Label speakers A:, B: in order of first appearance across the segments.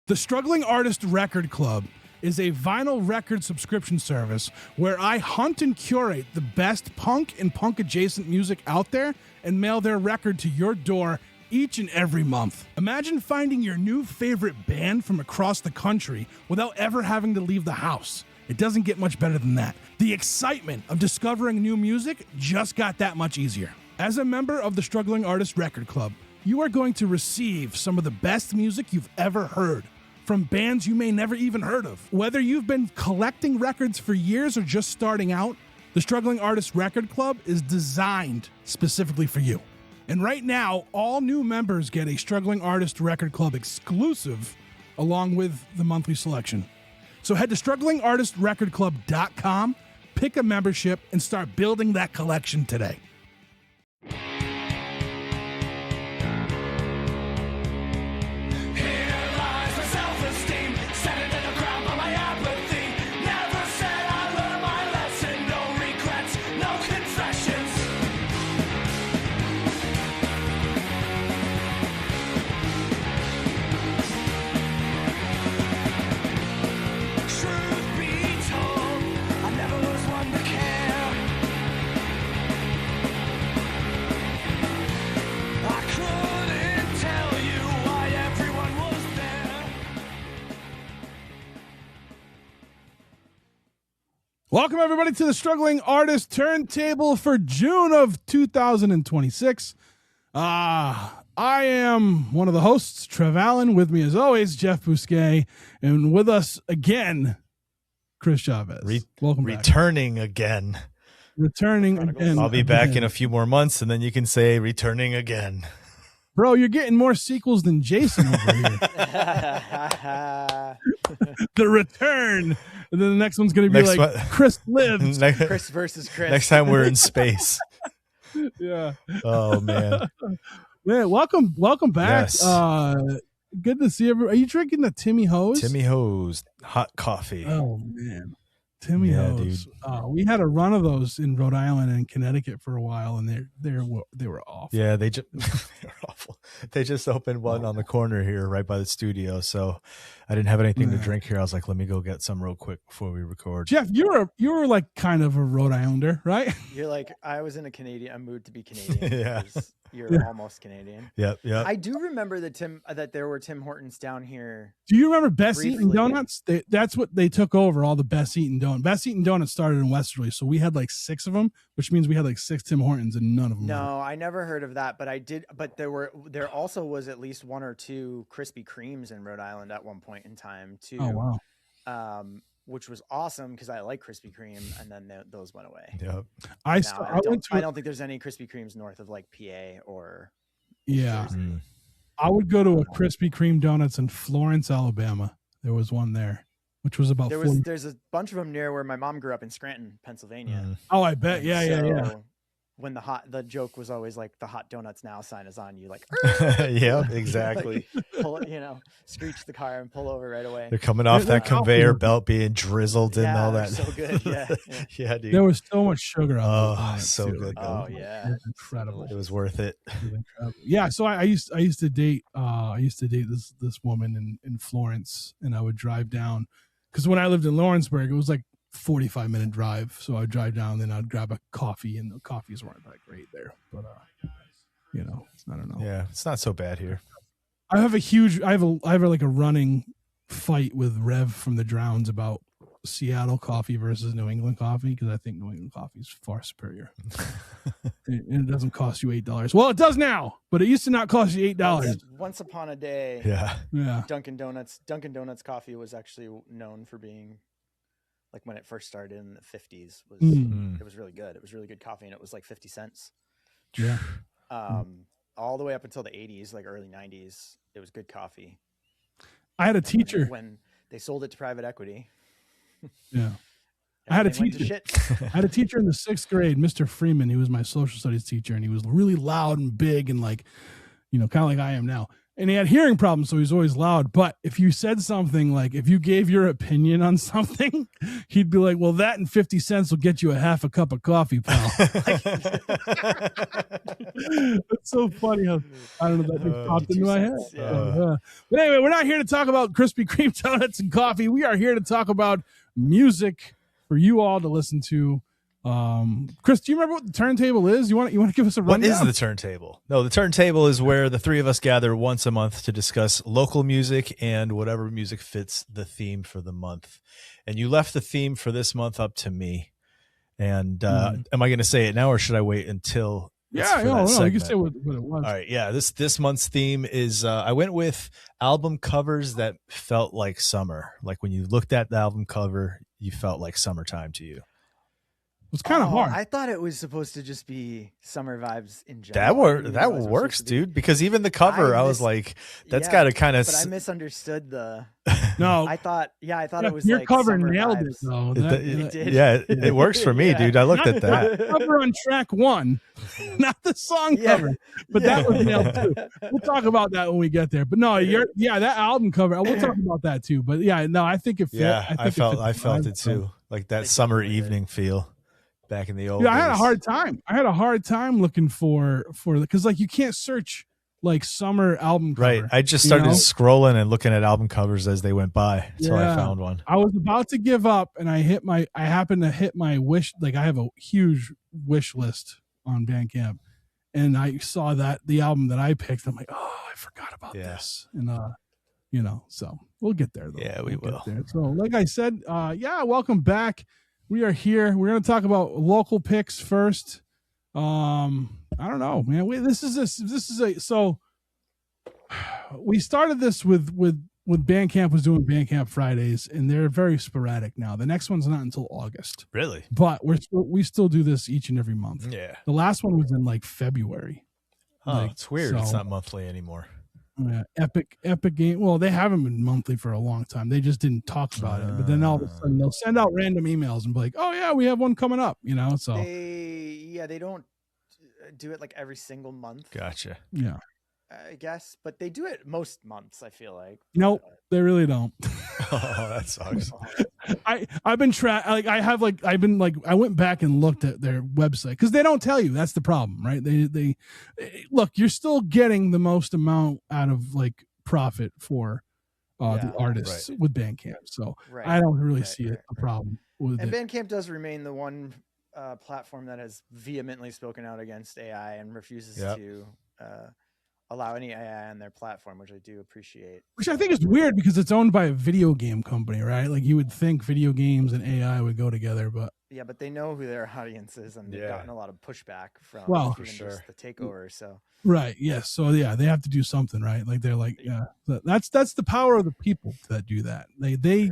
A: The Struggling Artist Record Club is a vinyl record subscription service where I hunt and curate the best punk and punk-adjacent music out there and mail their record to your door each and every month. Imagine finding your new favorite band from across the country without ever having to leave the house. It doesn't get much better than that. The excitement of discovering new music just got that much easier. As a member of the Struggling Artist Record Club, you are going to receive some of the best music you've ever heard from bands you may never even heard of. Whether you've been collecting records for years or just starting out, the Struggling Artist Record Club is designed specifically for you. And right now, all new members get a Struggling Artist Record Club exclusive along with the monthly selection. So head to StrugglingArtistRecordClub.com, pick a membership, and start building that collection today. Welcome, everybody, to the Struggling Artist Turntable for June of 2026. I am one of the hosts, Trev Allen. With me, as always, Jeff Bousquet. And with us again, Chris Chavez. Welcome back.
B: Returning again. I'll be back in a few more months, and then you can say returning again.
A: Bro, you're getting more sequels than Jason over here. The Return. And then the next one's going to be Chris Lives.
C: Chris versus Chris.
B: Next time we're in space.
A: Yeah.
B: Oh, man.
A: Man, welcome back.
B: Yes.
A: Good to see everybody. Are you drinking the Timmy Hose?
B: Timmy Hose hot coffee.
A: Oh, man. Timmy Hose. We had a run of those in Rhode Island and Connecticut for a while, and they were awful.
B: Yeah, they were awful. They just opened one on the corner here, right by the studio. So I didn't have anything to drink here. I was like, let me go get some real quick before we record.
A: Jeff, you were like kind of a Rhode Islander, right?
C: You're like, I was in a mood to be Canadian.
B: Yeah.
C: You're almost Canadian.
B: Yep.
C: I do remember that there were Tim Hortons down here.
A: Do you remember Best
C: briefly.
A: Eaten Donuts? That's what they took over, all the Best Eaten Donuts. Best Eaten Donuts started in Westerly, so we had like 6 of them, which means we had like 6 Tim Hortons and none of them.
C: No, I never heard of that, but I did. But there also was at least 1 or 2 Krispy Kremes in Rhode Island at one point in time too.
A: Oh wow.
C: Which was awesome because I like Krispy Kreme, and then those went away.
B: Yep.
C: I don't think there's any Krispy Kremes north of like PA or.
A: Yeah. I would go to a Krispy Kreme Donuts in Florence, Alabama. There was one there, which was about
C: there's a bunch of them near where my mom grew up in Scranton, Pennsylvania.
A: Oh, I bet. Yeah.
C: When the joke was always like the hot donuts now sign is on, you like
B: yeah, exactly.
C: Like, pull, screech the car and pull over right away.
B: They're coming off that conveyor belt being drizzled and all that.
C: So good. Yeah.
B: Yeah, dude.
A: There was so much sugar on
B: Oh, so
A: too.
B: good.
C: Oh yeah.
A: It was incredible.
B: It was worth it.
A: Yeah, so I used to date this woman in Florence, and I would drive down because when I lived in Lawrenceburg, it was like 45-minute drive. So I'd drive down, then I'd grab a coffee, and the coffees weren't that great there. But I don't know.
B: Yeah, it's not so bad here.
A: I have like a running fight with Rev from the Drowns about Seattle coffee versus New England coffee, because I think New England coffee is far superior. And it doesn't cost you $8. Well, it does now, but it used to not cost you $8.
C: Once upon a day.
B: Yeah.
C: Dunkin' Donuts coffee was actually known for being, like, when it first started in the 50s, it was really good. It was really good coffee, and it was like 50 cents.
A: Yeah.
C: All the way up until the 80s, like early 90s, it was good coffee.
A: I had a teacher
C: when they sold it to private equity.
A: Yeah. I had a teacher. I had a teacher in the 6th grade, Mr. Freeman. He was my social studies teacher, and he was really loud and big and like, kind of like I am now. and he had hearing problems, so he's always loud. But if you said something like, if you gave your opinion on something, he'd be like, well, that and 50 cents will get you a half a cup of coffee, pal. It's so funny how, I don't know, that just popped into my head.
C: Yeah.
A: But anyway, we're not here to talk about Krispy Kreme donuts and coffee. We are here to talk about music for you all to listen to. Chris, do you remember what the turntable is? You want to give us a rundown?
B: What is the turntable? No, the turntable is where the three of us gather once a month to discuss local music and whatever music fits the theme for the month. And you left the theme for this month up to me. And am I going to say it now, or should I wait until?
A: Yeah, no, you can say what it was.
B: All right, yeah. This month's theme is I went with album covers that felt like summer. Like when you looked at the album cover, you felt like summertime to you.
A: It's kind of hard.
C: I thought it was supposed to just be summer vibes in general.
B: That works, dude. Because even the cover, I was like, that's got to kind of.
C: But I misunderstood the.
A: No,
C: I thought it was.
A: Your
C: like
A: cover
C: summer
A: nailed
C: vibes.
A: it though.
C: It did.
B: Yeah, it works for me, dude. I looked at that.
A: The cover on track 1, not the song cover, but that was nailed too. We'll talk about that when we get there. But no, that album cover. We'll talk about that too. But yeah, no, I think it fit.
B: Yeah, I felt it too, like that summer evening feel. Back in the old days.
A: I had a hard time. I had a hard time looking for because like you can't search like summer album cover.
B: Right. I just started scrolling and looking at album covers as they went by. So I found one.
A: I was about to give up, and I happened to hit my wish. Like I have a huge wish list on Bandcamp, and I saw that the album that I picked. I'm like, oh, I forgot about this. And so we'll get there though.
B: Yeah, we will.
A: So like I said, welcome back. We are here. We're going to talk about local picks first. I don't know, man. So we started this with Bandcamp was doing Bandcamp Fridays, and they're very sporadic now. The next one's not until August.
B: Really?
A: But we still do this each and every month.
B: Yeah.
A: The last one was in like February.
B: Oh, it's weird. It's not monthly anymore.
A: Epic Game. Well, they haven't been monthly for a long time. They just didn't talk about it. But then all of a sudden they'll send out random emails and be like, "Oh yeah, we have one coming up." So
C: they don't do it like every single month.
B: Gotcha.
A: Yeah,
C: I guess, but they do it most months. I feel like.
A: Nope, they really don't.
B: Oh, that sucks.
A: I've been I went back and looked at their website because they don't tell you. That's the problem, right? They look. You're still getting the most amount out of like profit for the artists with Bandcamp. So I don't really see a problem with
C: and
A: it.
C: Bandcamp does remain the one platform that has vehemently spoken out against AI and refuses to allow any AI on their platform, which I do appreciate.
A: Which I think is weird because it's owned by a video game company, right? Like you would think video games and AI would go together, but
C: but they know who their audience is, and they've gotten a lot of pushback from just the takeover. So
A: right, yes, so they have to do something, right? Like they're like, that's the power of the people that do that. They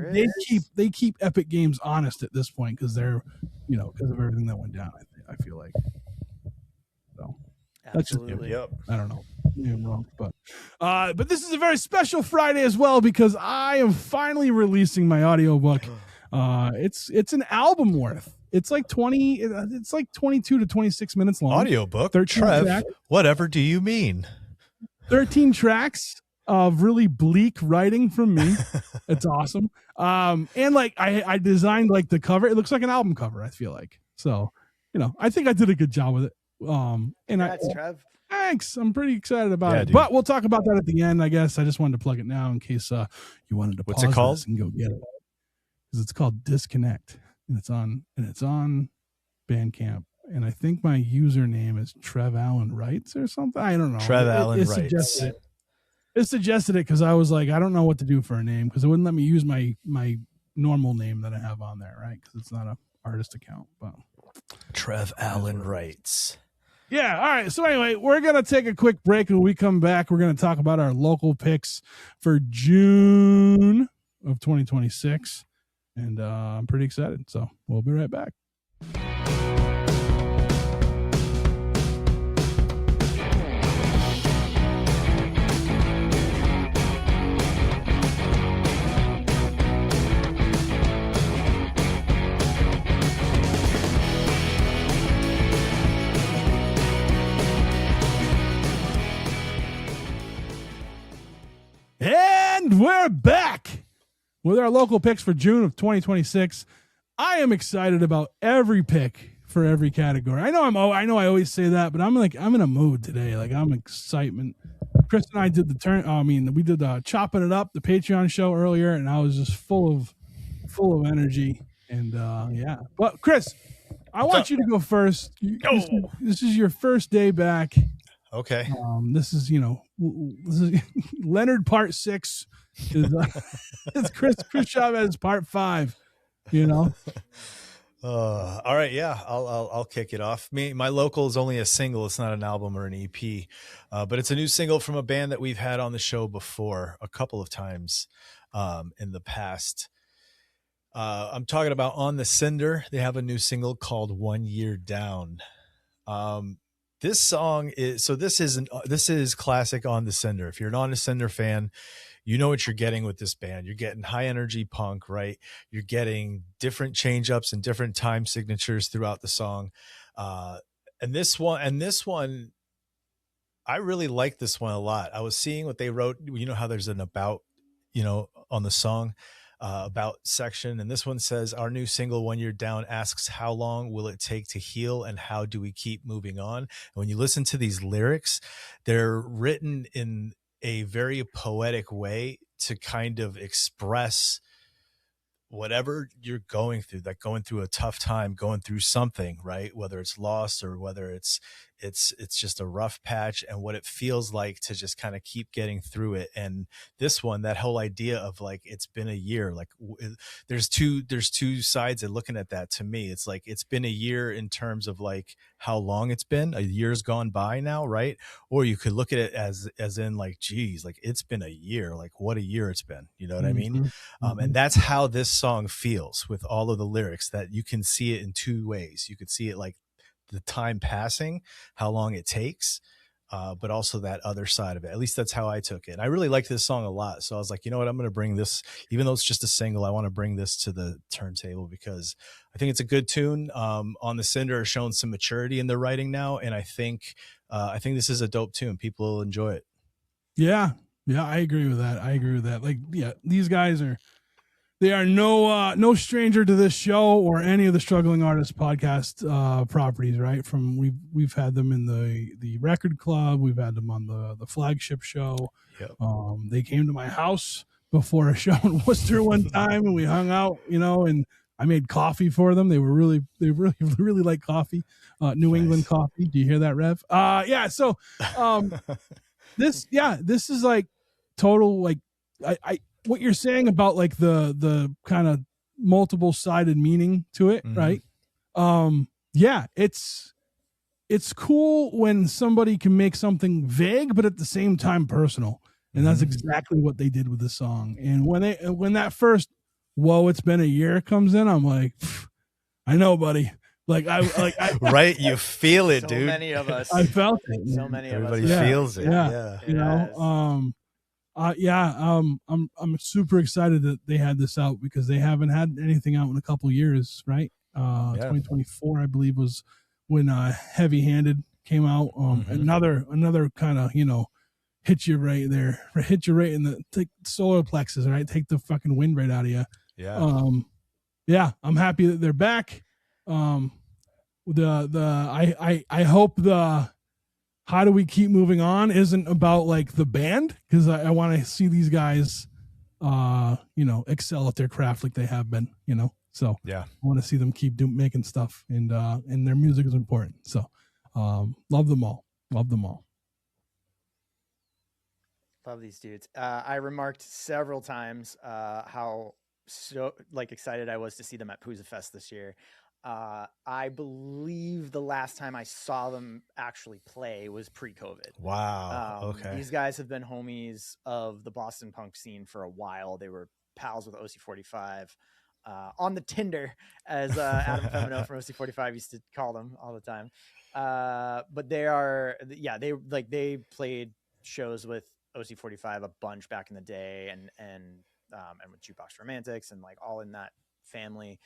A: keep Epic Games honest at this point because they're because of everything that went down. I feel like so.
C: Absolutely.
A: That's just, I don't know. I'm wrong, but this is a very special Friday as well because I am finally releasing my audiobook. It's an album worth. It's like 22 to 26 minutes long.
B: Audiobook? Trev,
A: tracks.
B: Whatever do you mean?
A: 13 tracks of really bleak writing from me. It's awesome. And like I designed like the cover. It looks like an album cover, I feel like. So, I think I did a good job with it.
C: Congrats, Trev.
A: Thanks. I'm pretty excited about it.
B: Dude.
A: But we'll talk about that at the end, I guess. I just wanted to plug it now in case you wanted to
B: What's
A: pause
B: it called?
A: this and go get it. Because it's called Disconnect. And it's on Bandcamp. And I think my username is Trev Allen Writes or something. I don't know.
B: Trev Allen Writes.
A: It suggested it because I was like, I don't know what to do for a name because it wouldn't let me use my normal name that I have on there, right? Because it's not an artist account. But
B: Trev Allen Writes.
A: Yeah. All right. So anyway, we're going to take a quick break. When we come back, we're going to talk about our local picks for June of 2026. And I'm pretty excited. So we'll be right back. are back with our local picks for June of 2026. I am excited about every pick for every category. I know I always say that, but I'm in a mood today. Like I'm excitement. Chris and I did we did chopping it up, the Patreon show earlier, and I was just full of energy. And yeah, but Chris, I want you to go first. This is your first day back.
B: Okay.
A: This is Leonard part 6 is it's Chris Chavez part 5.
B: All right, yeah, I'll kick it off. My local is only a single; it's not an album or an EP, but it's a new single from a band that we've had on the show before a couple of times in the past. I'm talking about On the Cinder. They have a new single called "1 Year Down." This song is this is classic On the Cinder. If you're an On the Cinder fan, you know what you're getting with this band. You're getting high energy punk, right? You're getting different change ups and different time signatures throughout the song. And this one, I really like this one a lot. I was seeing what they wrote. You know how there's an about, on the song, about section. And this one says, our new single, 1 Year Down, asks how long will it take to heal and how do we keep moving on? And when you listen to these lyrics, they're written in a very poetic way to kind of express whatever you're going through, like going through a tough time, going through something, right? Whether it's loss or whether it's just a rough patch, and what it feels like to just kind of keep getting through it. And this one, that whole idea of like, it's been a year, like there's two sides of looking at that. To me, it's like, it's been a year in terms of like how long it's been. A year's gone by now, right? Or you could look at it as in like, geez, like it's been a year, like what a year it's been, you know what I mean? And that's how this song feels with all of the lyrics, that you can see it in two ways. You could see it like the time passing, how long it takes, but also that other side of it. At least that's how I took it. And I really liked this song a lot. So I was like, you know what, I'm going to bring this, even though it's just a single, I want to bring this to the turntable because I think it's a good tune. On the Cinder are showing some maturity in their writing now. And I think this is a dope tune. People will enjoy it.
A: Yeah. I agree with that. Like, yeah, these guys they are no stranger to this show or any of the Struggling Artists podcast properties, right? From we've had them in the record club, we've had them on the flagship show.
B: Yep.
A: They came to my house before a show in Worcester one time, and we hung out, and I made coffee for them. They really like coffee, New England coffee. Do you hear that, Rev? Yeah. So, this is like total, like I what you're saying about like the kind of multiple sided meaning to it, right? Yeah, it's cool when somebody can make something vague but at the same time personal, and that's exactly what they did with the song. And when that first "whoa, it's been a year" comes in, I'm like, I know, buddy. Like I
B: right, you feel it,
C: so
B: dude.
C: Many of us.
A: I felt it.
C: So many
B: Everybody
C: of us.
B: feels it. Yeah.
A: I'm super excited that they had this out because they haven't had anything out in a couple years, right? 2024, I believe, was when Heavy Handed came out. Another kind of, hit you right in the solar plexus, right? Take the fucking wind right out of you.
B: Yeah.
A: I'm happy that they're back. I hope the how do we keep moving on isn't about like the band, because I want to see these guys excel at their craft like they have been, so yeah, I want to see them keep making stuff, and their music is important. So love them all.
C: Love these dudes. I remarked several times how excited I was to see them at Pooza Fest this year. I believe the last time I saw them actually play was pre-COVID.
B: Wow. Okay.
C: These guys have been homies of the Boston punk scene for a while. They were pals with OC45 on the Tinder, as Adam Femino from OC45 used to call them all the time. But they played shows with OC45 a bunch back in the day, and with Jukebox Romantics and like all in that family.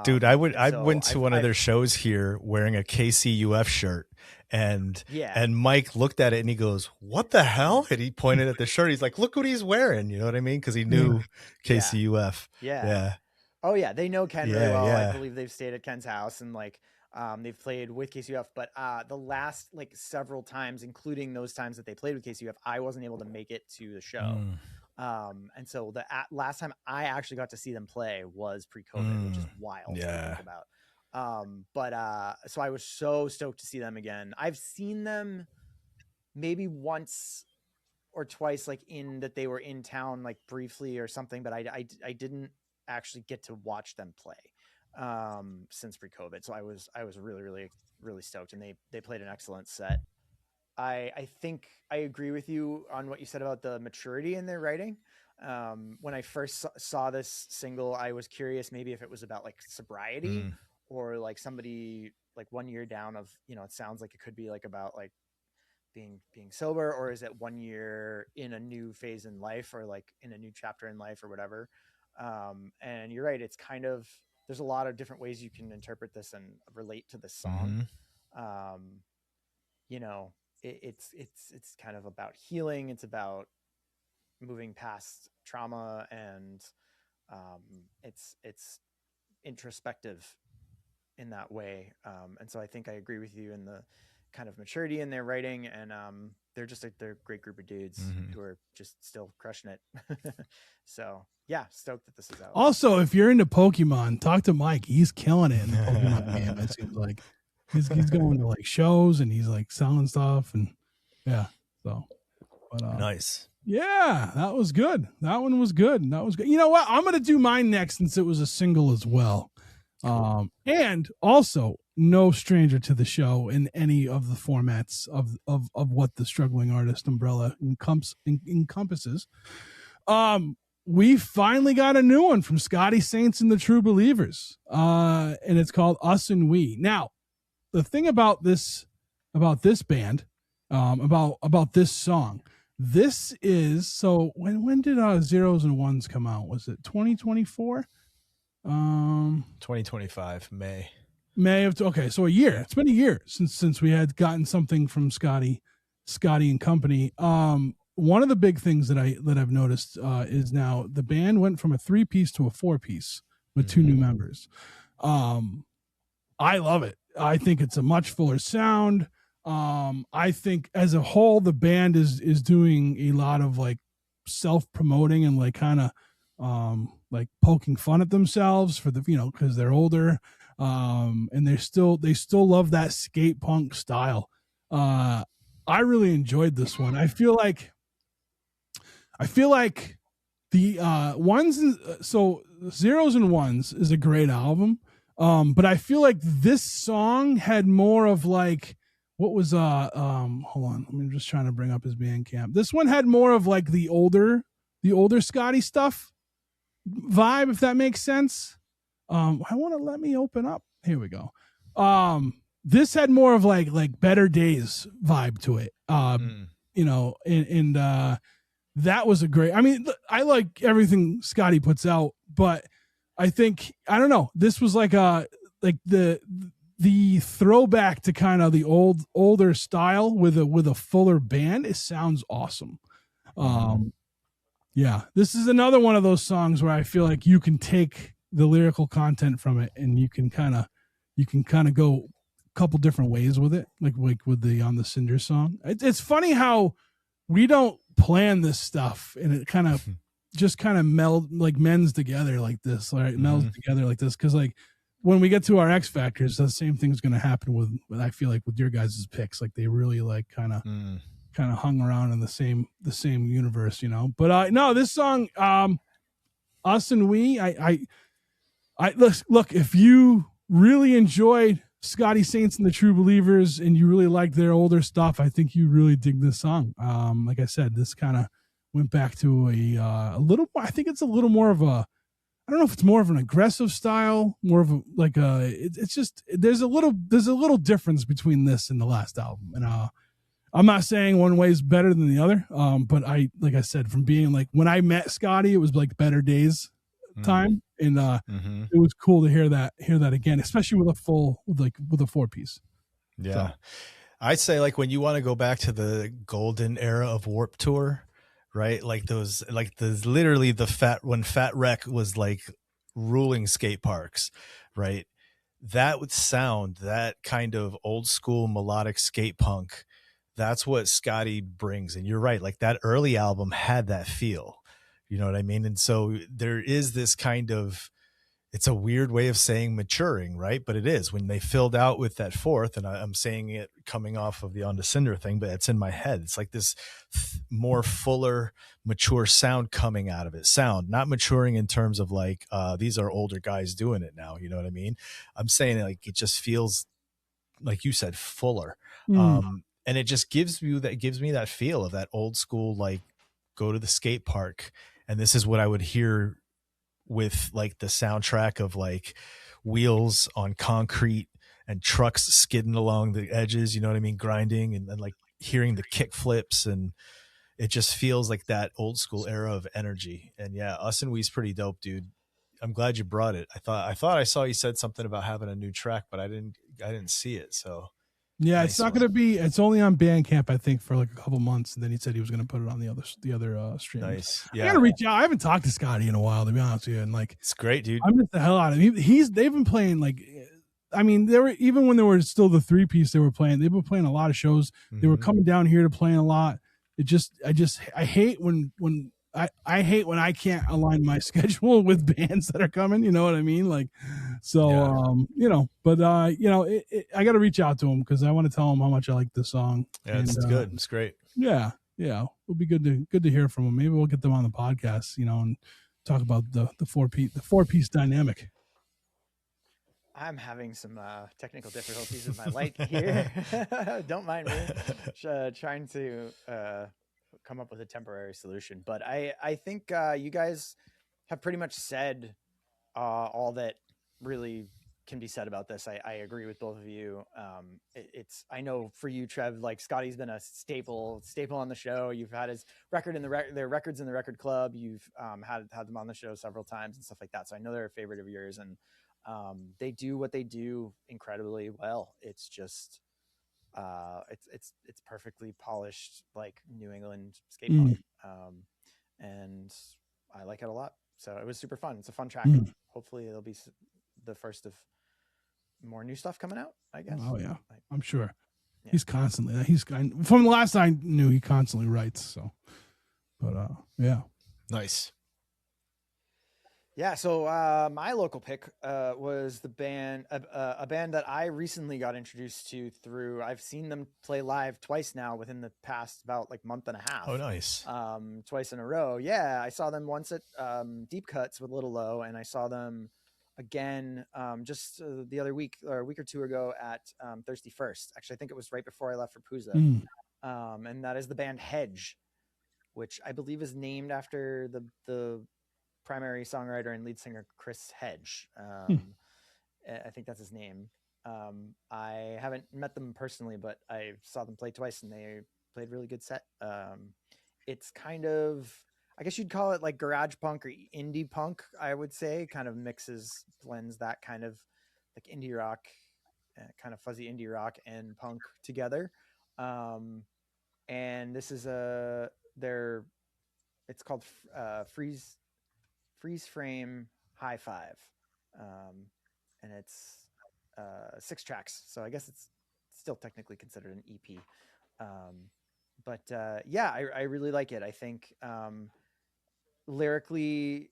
B: Dude, I went to one of their
C: I've
B: shows here wearing a KCUF shirt, and
C: yeah.
B: Mike looked at it and he goes, "What the hell?" And he pointed at the shirt. He's like, "Look what he's wearing." You know what I mean? Because he knew KCUF.
C: Yeah.
B: Yeah.
C: Oh yeah, they know Ken really well. I
B: Yeah.
C: believe they've stayed at Ken's house and like they've played with KCUF. But the last like several times, including those times that they played with KCUF, I wasn't able to make it to the show. And so the last time I actually got to see them play was pre-COVID, which is wild to think about. So I was so stoked to see them again. I've seen them maybe once or twice, like in that they were in town like briefly or something, but I didn't actually get to watch them play since pre-COVID. So I was really, really, really stoked, and they played an excellent set. I think I agree with you on what you said about the maturity in their writing. When I first saw this single, I was curious maybe if it was about like sobriety or like somebody like 1 year down of, you know, it sounds like it could be like about like being sober, or is it 1 year in a new phase in life or like in a new chapter in life or whatever. And you're right. It's kind of, there's a lot of different ways you can interpret this and relate to this song. You know, it's kind of about healing. It's about moving past trauma, and it's introspective in that way. And so I think I agree with you in the kind of maturity in their writing, and they're a great group of dudes who are just still crushing it. So yeah, stoked that this is out.
A: Also, if you're into Pokemon, talk to Mike. He's killing it in the Pokemon game. It seems like he's going to like shows and he's like selling stuff, and yeah. So, but
B: nice.
A: Yeah, that was good. That one was good. That was good. You know what? I'm gonna do mine next since it was a single as well. And also no stranger to the show in any of the formats of what the struggling artist umbrella encompasses. We finally got a new one from Scotty Saints and the True Believers. And it's called Us and We. Now, the thing about this band, about this song, this is, so when did Zeros and Ones come out? Was it 2024?
B: 2025 May
A: of, okay, so a year. It's been a year since we had gotten something from Scotty and company. One of the big things that I've noticed is now the band went from a 3-piece to a 4-piece with 2 new members. I love it. I think it's a much fuller sound. I think as a whole the band is doing a lot of like self-promoting and like kind of like poking fun at themselves for the, you know, because they're older, and they still love that skate punk style. I really enjoyed this one. I feel like the ones, so Zeros and Ones is a great album, but I feel like this song had more of like, what was hold on, I'm just trying to bring up his Bandcamp. This one had more of like the older Scotty stuff vibe, if that makes sense. I want to let me open up. Here we go. This had more of like Better Days vibe to it. You know, and that was a great, I mean, I like everything Scotty puts out, but I think, I don't know, this was like the throwback to kind of the older style with a fuller band. It sounds awesome. Yeah, this is another one of those songs where I feel like you can take the lyrical content from it and you can kind of go a couple different ways with it, like with the On the Cinder song. It's funny how we don't plan this stuff and it kind of just kind of mends together like this, right? Melds together like this, because like when we get to our X Factors, the same thing's going to happen with I feel like with your guys' picks. Like they really like kind of hung around in the same universe, you know. But no, this song, Us and We, I look, if you really enjoyed Scotty Saints and the True Believers and you really liked their older stuff, I think you really dig this song. Like I said, this kind of went back to a little, I think it's a little more of a, I don't know if it's more of an aggressive style, more of a, like it's just, there's a little difference between this and the last album. And I'm not saying one way is better than the other. But like I said, from being like, when I met Scotty, it was like Better Days time. And it was cool to hear that again, especially with a 4-piece.
B: Yeah.
A: So.
B: I'd say like when you want to go back to the golden era of Warped Tour, right? Like literally when Fat Wreck was like ruling skate parks, right? That would sound, that kind of old school melodic skate punk. That's what Scotty brings. And you're right. Like that early album had that feel, you know what I mean? And so there is this kind of, it's a weird way of saying maturing, right? But it is when they filled out with that fourth, and I'm saying it coming off of the On to Cinder thing, but it's in my head. It's like this more fuller, mature sound coming out of it. Sound, not maturing in terms of like, these are older guys doing it now. You know what I mean? I'm saying like, it just feels, like you said, fuller. And it just gives me that feel of that old school, like go to the skate park. And this is what I would hear with like the soundtrack of like wheels on concrete and trucks skidding along the edges, you know what I mean? Grinding and then like hearing the kick flips, and it just feels like that old school era of energy. And yeah, Us and We's pretty dope, dude. I'm glad you brought it. I thought I saw you said something about having a new track, but I didn't see it. So
A: yeah, nice. It's not going to be. It's only on Bandcamp, I think, for like a couple months, and then he said he was going to put it on the other streams.
B: Nice. Yeah,
A: I got to reach out. I haven't talked to Scotty in a while, to be honest with you, and like
B: it's great, dude.
A: I miss the hell out of him. They've been playing like, I mean, they were, even when they were still the 3-piece, they were playing. They've been playing a lot of shows. They were coming down here to playing a lot. I hate when I hate when I can't align my schedule with bands that are coming, you know what I mean? Like, so, yeah. But I got to reach out to him because I want to tell him how much I like the song.
B: Yeah, it's good. It's great.
A: Yeah. It'll be good to hear from him. Maybe we'll get them on the podcast, and talk about the 4-piece dynamic.
C: I'm having some technical difficulties with my light here. Don't mind me. Trying to come up with a temporary solution. But I think you guys have pretty much said all that really can be said about this. I agree with both of you. I know for you, Trev, like Scotty's been a staple on the show. You've had his record in their records in the record club. You've had them on the show several times and stuff like that. So I know they're a favorite of yours, and they do what they do incredibly well. It's just it's perfectly polished, like New England skate punk. And I like it a lot. So it was super fun. It's a fun track. Hopefully it'll be the first of more new stuff coming out, I guess.
A: Oh yeah, I'm sure. Yeah. From the last I knew, he constantly writes. So, but yeah,
B: nice.
C: Yeah, so my local pick was the band, a band that I recently got introduced to through. I've seen them play live twice now within the past about like month and a half.
B: Oh, nice.
C: Twice in a row. Yeah, I saw them once at Deep Cuts with Little Low, and I saw them again just the other week or a week or two ago at Thirsty First. Actually, I think it was right before I left for Pooza. And that is the band Hedge, which I believe is named after the primary songwriter and lead singer Chris Hedge. I think that's his name. I haven't met them personally, but I saw them play twice and they played really good set. It's kind of, I guess you'd call it like garage punk or indie punk, I would say. Kind of blends that kind of like indie rock, kind of fuzzy indie rock and punk together. And this is it's called Freeze Frame High Five. And it's 6 tracks. So I guess it's still technically considered an EP. But yeah, I really like it. I think lyrically,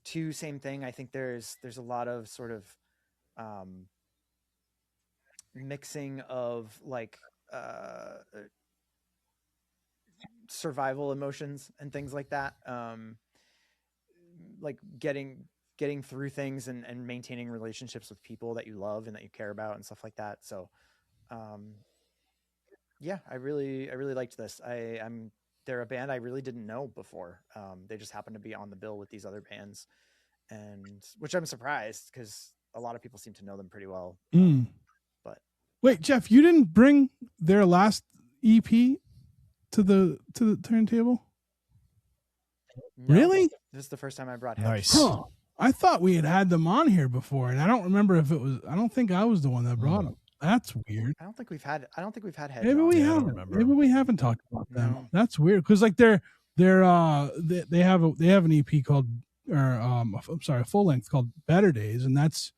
C: too, same thing. I think there's a lot of sort of mixing of like survival emotions and things like that. Like getting through things and maintaining relationships with people that you love and that you care about and stuff like that. So yeah, I really liked this. They're a band I really didn't know before. They just happened to be on the bill with these other bands, and which I'm surprised because a lot of people seem to know them pretty well. But
A: wait, Jeff, you didn't bring their last EP to the turntable?
C: No,
A: really?
C: This is the first time I brought Hedge.
B: Nice.
A: Huh. I thought we had them on here before, and I don't remember if it was. I don't think I was the one that brought them. That's weird.
C: I don't think we've had Hedge.
A: Maybe
C: on.
A: we
B: Yeah, I don't
A: haven't.
B: remember.
A: Maybe we haven't talked about them.
C: No.
A: That's weird because like they have an EP called I'm sorry, a full length called Better Days, and that's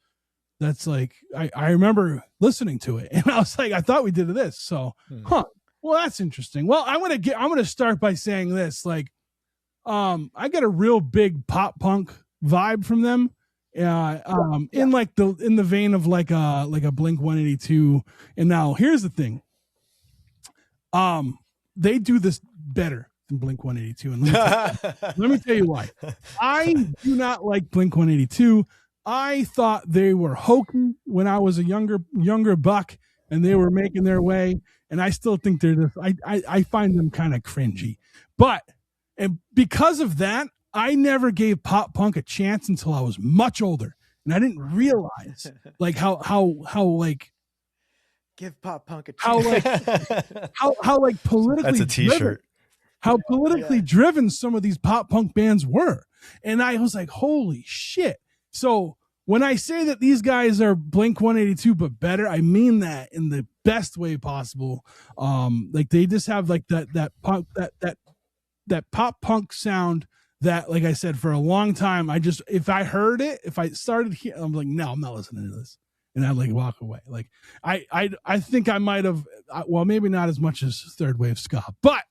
A: like I remember listening to it, and I was like, I thought we did this. So, well, that's interesting. Well, I'm gonna start by saying this. Like, I get a real big pop punk vibe from them. In like in the vein of like a Blink 182. And now here's the thing. They do this better than Blink 182. And let me tell you why. I do not like Blink 182. I thought they were hokey when I was a younger buck, and they were making their way. And I still think they're just, I find them kind of cringy. But, and because of that, I never gave pop punk a chance until I was much older, and I didn't realize like how like
C: Give pop punk a
A: how
C: chance.
A: like how like politically
B: That's a t-shirt.
A: how politically driven some of these pop punk bands were, and I was like, holy shit. So when I say that these guys are Blink 182 but better, I mean that in the best way possible. Like they just have like that punk that pop punk sound that, like I said, for a long time, if I heard it, if I started here, I'm like, no, I'm not listening to this. And I'd like walk away. Like I think I might have, well, maybe not as much as third wave ska, but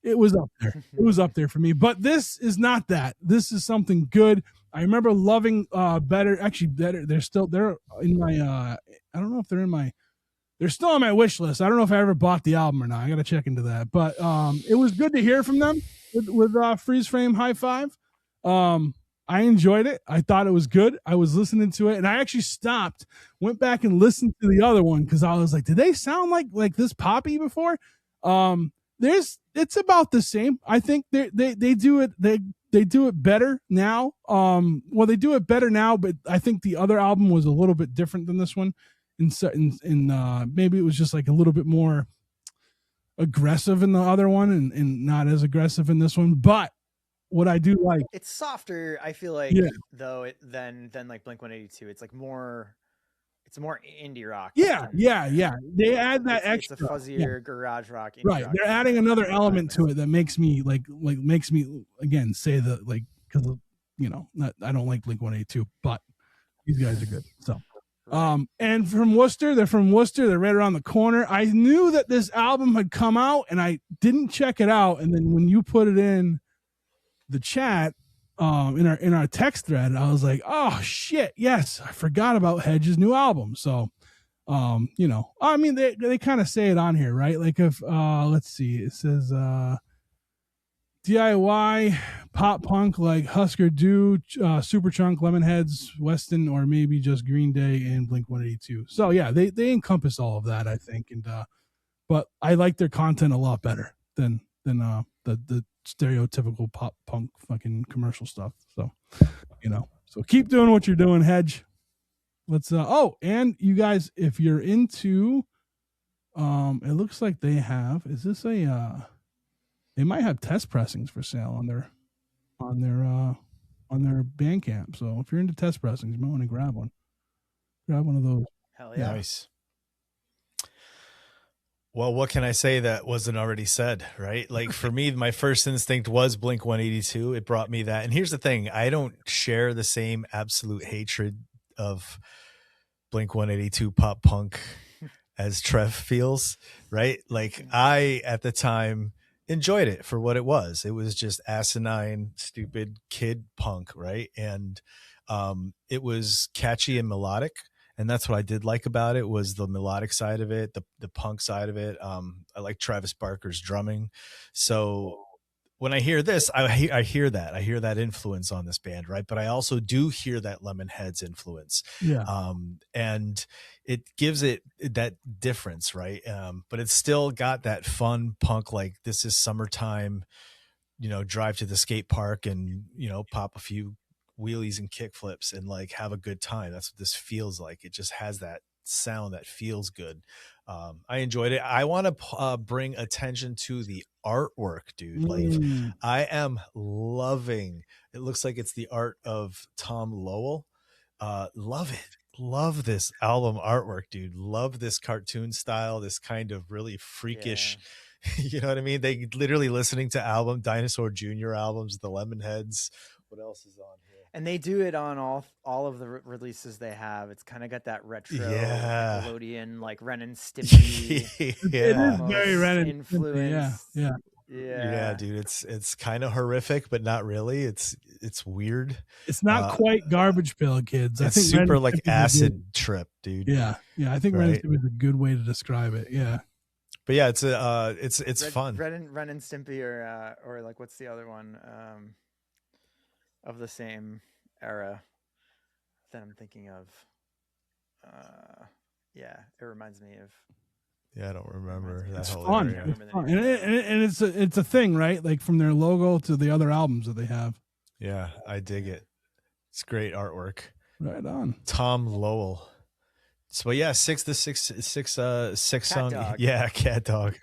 A: it was up there. It was up there for me, but this is not that. This is something good. I remember loving Better. They're in my, I don't know if they're still on my wish list. I don't know if I ever bought the album or not. I got to check into that, but it was good to hear from them with Freeze Frame High Five. I enjoyed it. I thought it was good. I was listening to it, and I actually stopped, went back and listened to the other one because I was like, did they sound like this poppy before? It's about the same. I think they do it they do it better now. Well, they do it better now, but I think the other album was a little bit different than this one. Maybe it was just like a little bit more aggressive in the other one and not as aggressive in this one. But what I do like,
C: it's softer, I feel like, though, than like Blink 182. It's like more, it's more indie rock.
A: Yeah. They add that extra.
C: It's a fuzzier garage rock.
A: Right.
C: Rock.
A: They're adding another element to it that makes me makes me again say that, like, because I don't like Blink 182, but these guys are good. So. And from Worcester, they're right around the corner. I knew that this album had come out and I didn't check it out. And then when you put it in the chat, in our text thread, I was like, oh shit. Yes. I forgot about Hedge's new album. So, I mean, they kind of say it on here, right? Like if, let's see, it says, DIY pop punk like Husker Du, Superchunk, Lemonheads, Weston, or maybe just Green Day and Blink 182. So yeah, they encompass all of that, I think. And but I like their content a lot better than the stereotypical pop punk fucking commercial stuff. So so keep doing what you're doing, Hedge. Let's and you guys, if you're into it looks like they have, is this a they might have test pressings for sale on their Bandcamp. So if you're into test pressings, you might want to grab one of those.
C: Hell yeah.
B: Nice. Well, what can I say that wasn't already said, right? Like for me, my first instinct was Blink 182. It brought me that. And here's the thing. I don't share the same absolute hatred of Blink 182 pop punk as Trev feels, right? Like I, at the time, enjoyed it for what it was. It was just asinine, stupid kid punk, right? And it was catchy and melodic. And that's what I did like about it, was the melodic side of it, the punk side of it. I like Travis Barker's drumming. So when I hear this, I hear that influence on this band, right? But I also do hear that Lemonheads influence.
A: Yeah.
B: And it gives it that difference, right? But it's still got that fun punk, like this is summertime, drive to the skate park and, pop a few wheelies and kick flips and like have a good time. That's what this feels like. It just has that sound that feels good. I enjoyed it. I want to bring attention to the artwork, dude. Like, I am loving. It looks like it's the art of Tom Lowell. Love it. Love this album artwork, dude. Love this cartoon style. This kind of really freakish.
C: Yeah.
B: You know what I mean? They literally listening to Dinosaur Jr. albums, the Lemonheads. What else is on here?
C: And they do it on all of the releases they have. It's kind of got that retro
B: Yeah.
C: Nickelodeon, like Ren and Stimpy.
B: Yeah.
A: It is very Ren and
C: influence.
A: Yeah.
B: Yeah, dude. It's kind of horrific, but not really. It's weird.
A: It's not quite Garbage Pail Kids.
B: It's
A: I think
B: super like acid trip, dude.
A: Yeah. I think Ren and Stimpy is a good way to describe it. Yeah.
B: But yeah, it's fun.
C: Ren and Stimpy, or like, what's the other one of the same era that I'm thinking of? Yeah, it reminds me of.
B: Yeah, I don't remember.
A: It's fun. It's fun. And it's a thing, right? Like from their logo to the other albums that they have.
B: Yeah, I dig it. It's great artwork.
A: Right on.
B: Tom Lowell. So yeah, six song.
C: Dog.
B: Yeah, Cat Dog.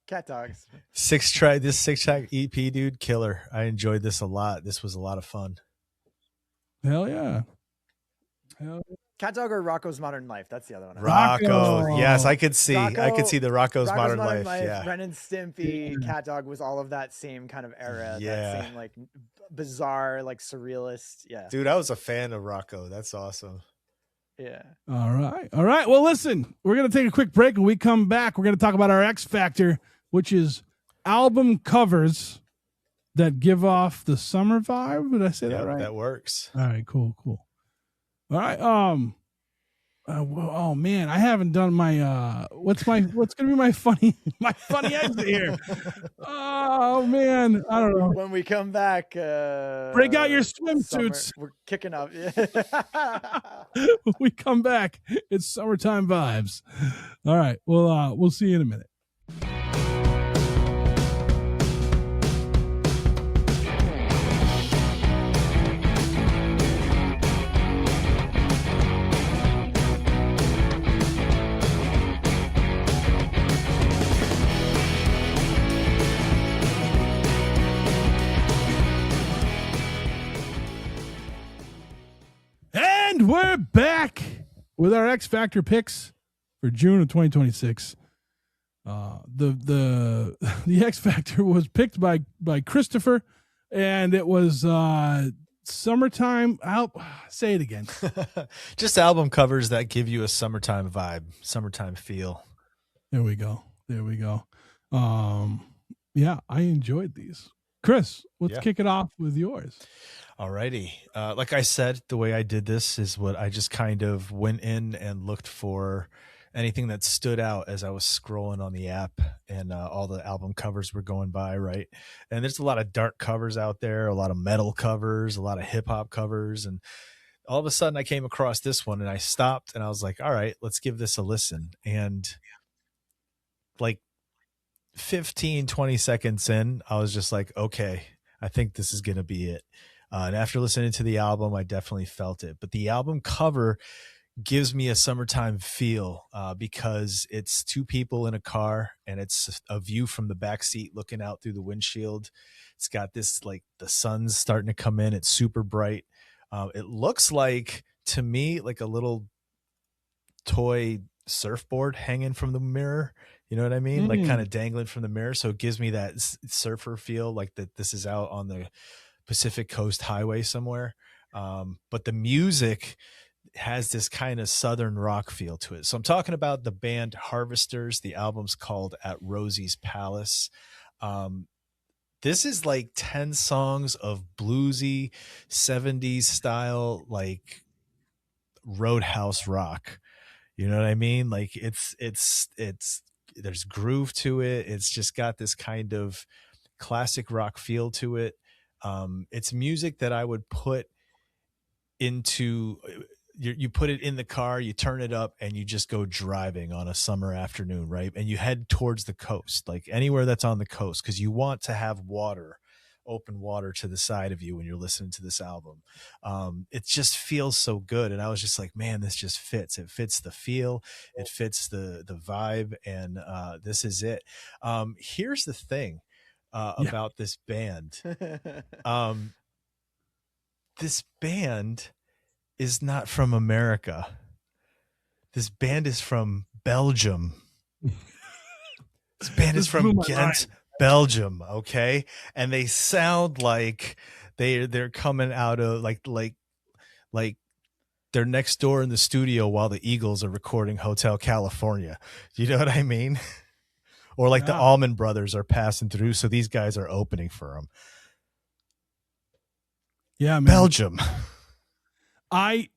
C: Cat Dogs.
B: 6-track EP, dude, killer. I enjoyed this a lot. This was a lot of fun.
A: Hell yeah.
C: Cat Dog or Rocco's Modern Life. That's the other one.
B: Rocco. Yes, I could see the Rocco's Modern Life. Yeah.
C: Ren and Stimpy, Cat Dog was all of that same kind of era.
B: Yeah.
C: That same like bizarre, like surrealist. Yeah.
B: Dude, I was a fan of Rocco. That's awesome.
C: Yeah.
A: All right. Well, listen, we're going to take a quick break. When we come back, we're going to talk about our X Factor, which is album covers that give off the summer vibe. Did I say that right?
B: That works.
A: All right, cool. All right. Oh man, I haven't done my what's gonna be my funny exit here. Oh man, I don't know.
C: When we come back,
A: break out your swimsuits.
C: We're kicking up.
A: When we come back, it's summertime vibes. All right, we'll see you in a minute. And we're back with our X Factor picks for June of 2026. The X Factor was picked by Christopher, and it was summertime. I'll say it again.
B: Just album covers that give you a summertime vibe, summertime feel.
A: There we go. Yeah, I enjoyed these. Chris, let's kick it off with yours.
B: Alrighty. Like I said, the way I did this is what I just kind of went in and looked for anything that stood out as I was scrolling on the app, and all the album covers were going by, right? And there's a lot of dark covers out there, a lot of metal covers, a lot of hip hop covers. And all of a sudden I came across this one and I stopped and I was like, all right, let's give this a listen. And like 15-20 seconds in, I was just like, okay, I think this is going to be it. And after listening to the album, I definitely felt it. But the album cover gives me a summertime feel because it's two people in a car and it's a view from the back seat looking out through the windshield. It's got this, like, the sun's starting to come in. It's super bright. It looks like, to me, like a little toy surfboard hanging from the mirror. You know what I mean? Like kind of dangling from the mirror. So it gives me that surfer feel, like that this is out on the Pacific Coast Highway somewhere. But the music has this kind of southern rock feel to it. So I'm talking about the band Harvesters. The album's called At Rosie's Palace. This is like 10 songs of bluesy 70s style, like roadhouse rock. You know what I mean? Like it's there's groove to it. It's just got this kind of classic rock feel to it. It's music that I would put into, you put it in the car, you turn it up, and you just go driving on a summer afternoon, right? And you head towards the coast, like anywhere that's on the coast, because you want to have water open water to the side of you when you're listening to this album. It just feels so good. And I was just like, man, this just fits. It fits the feel, it fits the vibe. And this is it. Here's the thing about this band. This band is not from America. This band is from Belgium. This band is from Ghent, Belgium. Okay. And they sound like they're coming out of like they're next door in the studio while the Eagles are recording Hotel California. You know what I mean? Or like the Allman Brothers are passing through, so these guys are opening for them.
A: Yeah, man.
B: Belgium.
A: I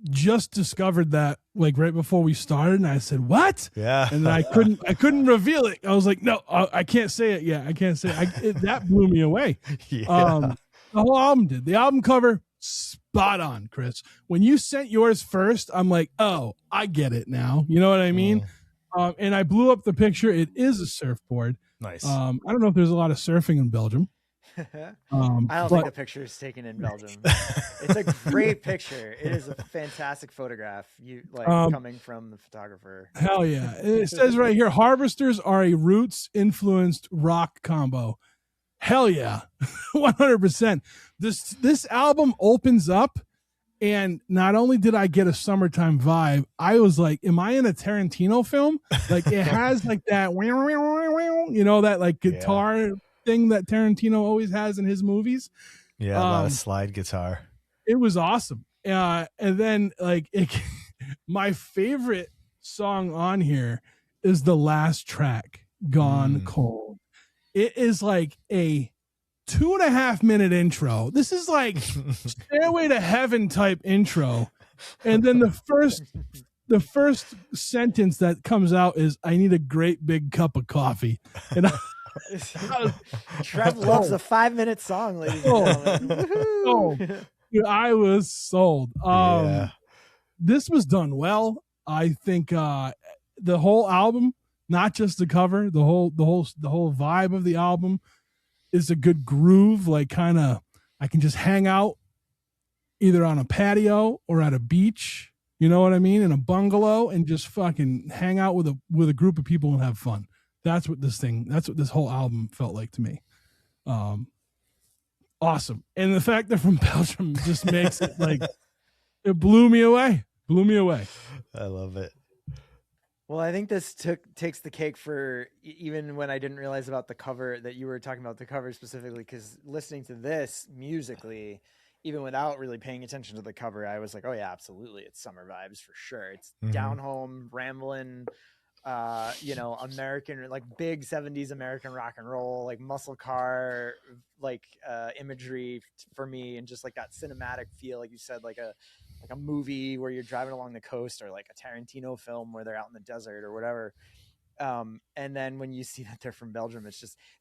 A: just discovered that like right before we started, and I said, "What?"
B: Yeah,
A: and then I couldn't reveal it. I was like, "No, I can't say it yet. I can't say it." That blew me away.
B: Yeah.
A: The whole album did. The album cover, spot on, Chris. When you sent yours first, I'm like, "Oh, I get it now." You know what I mean? And I blew up the picture. It is a surfboard.
B: Nice.
A: I don't know if there's a lot of surfing in Belgium.
C: I don't think the picture is taken in Belgium. It's a great picture. It is a fantastic photograph. You like coming from the photographer.
A: Hell yeah. It says right here, Harvesters are a roots influenced rock combo. Hell yeah. 100%. This album opens up, and not only did I get a summertime vibe, I was like, am I in a Tarantino film? Like it has like that, you know, that like guitar thing that Tarantino always has in his movies.
B: Yeah, a lot of slide guitar.
A: It was awesome. And then like my favorite song on here is the last track, Gone Cold. It is like a 2.5 minute intro. This is like Stairway to Heaven type intro. And then the first sentence that comes out is, I need a great big cup of coffee. And
C: Trev loves a 5-minute song, ladies and gentlemen.
A: Dude, I was sold. This was done well. I think the whole album, not just the cover, the whole vibe of the album is a good groove. Like kind of, I can just hang out either on a patio or at a beach. You know what I mean? In a bungalow, and just fucking hang out with a group of people and have fun. That's what this whole album felt like to me. Awesome. And the fact they're from Belgium just makes it like, it blew me away.
B: I love it.
C: Well, I think this takes the cake for even when I didn't realize about the cover, that you were talking about the cover specifically, because listening to this musically, even without really paying attention to the cover, I was like, oh yeah, absolutely. It's summer vibes for sure. It's down home, rambling, American, like big 70s American rock and roll, like muscle car, like imagery for me, and just like that cinematic feel, like you said, like a movie where you're driving along the coast, or like a Tarantino film where they're out in the desert or whatever. And then when you see that they're from Belgium, it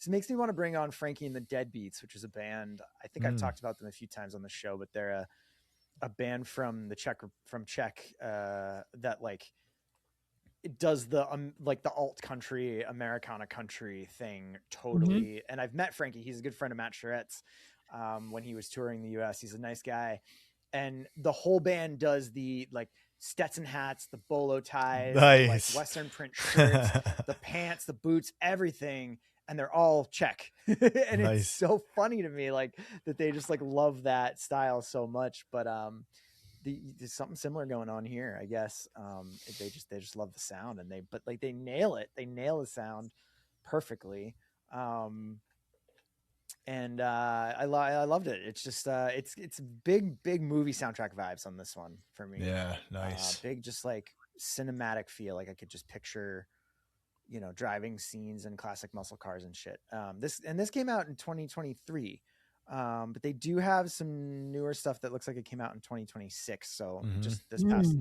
C: makes me want to bring on Frankie and the Deadbeats, which is a band. I think I've talked about them a few times on the show, but they're a band from Czech that like, it does the like the alt country, Americana country thing totally. And I've met Frankie. He's a good friend of Matt Charette's when he was touring the US. He's a nice guy. And the whole band does the like Stetson hats, the bolo ties, the, like Western print shirts, the pants, the boots, everything. And they're all Czech. And it's so funny to me, like that they just like love that style so much. But there's something similar going on here, I guess. They just love the sound, and they nail it. They nail the sound perfectly. And I loved it. It's just it's big movie soundtrack vibes on this one for me.
B: Yeah, nice.
C: Big, just like cinematic feel. Like I could just picture, driving scenes and classic muscle cars and shit. This came out in 2023. But they do have some newer stuff that looks like it came out in 2026. So just this past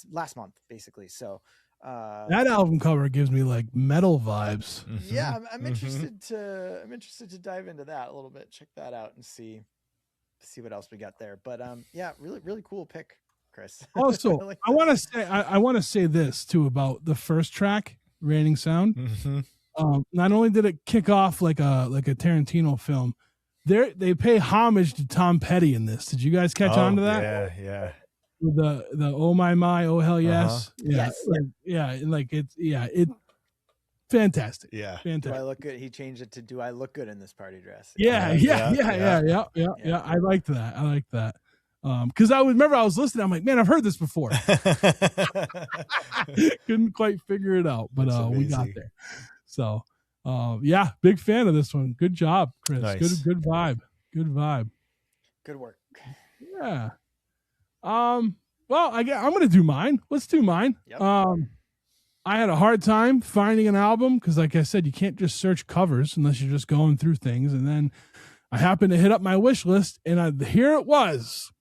C: last month, basically. So
A: that album cover gives me like metal vibes.
C: Yeah, I'm interested to dive into that a little bit, check that out, and see what else we got there. But yeah, really cool pick, Chris.
A: Also, I want to say this too about the first track, Raining Sound. Not only did it kick off like a Tarantino film, they pay homage to Tom Petty in this. Did you guys catch on to that?
B: Yeah.
A: With the oh my oh hell yes.
C: Yes.
A: And it's fantastic.
B: Yeah.
A: Fantastic.
C: Do I look good? He changed it to "Do I look good in this party dress?"
A: Yeah. I liked that. Because I was listening. I'm like, man, I've heard this before. Couldn't quite figure it out, but we got there. So, big fan of this one. Good job, Chris.
B: Nice.
A: Good vibe.
C: Good work.
A: Yeah. Well, I'm gonna do mine. Let's do mine.
C: Yep.
A: I had a hard time finding an album because, like I said, you can't just search covers unless you're just going through things. And then I happened to hit up my wish list, and here it was.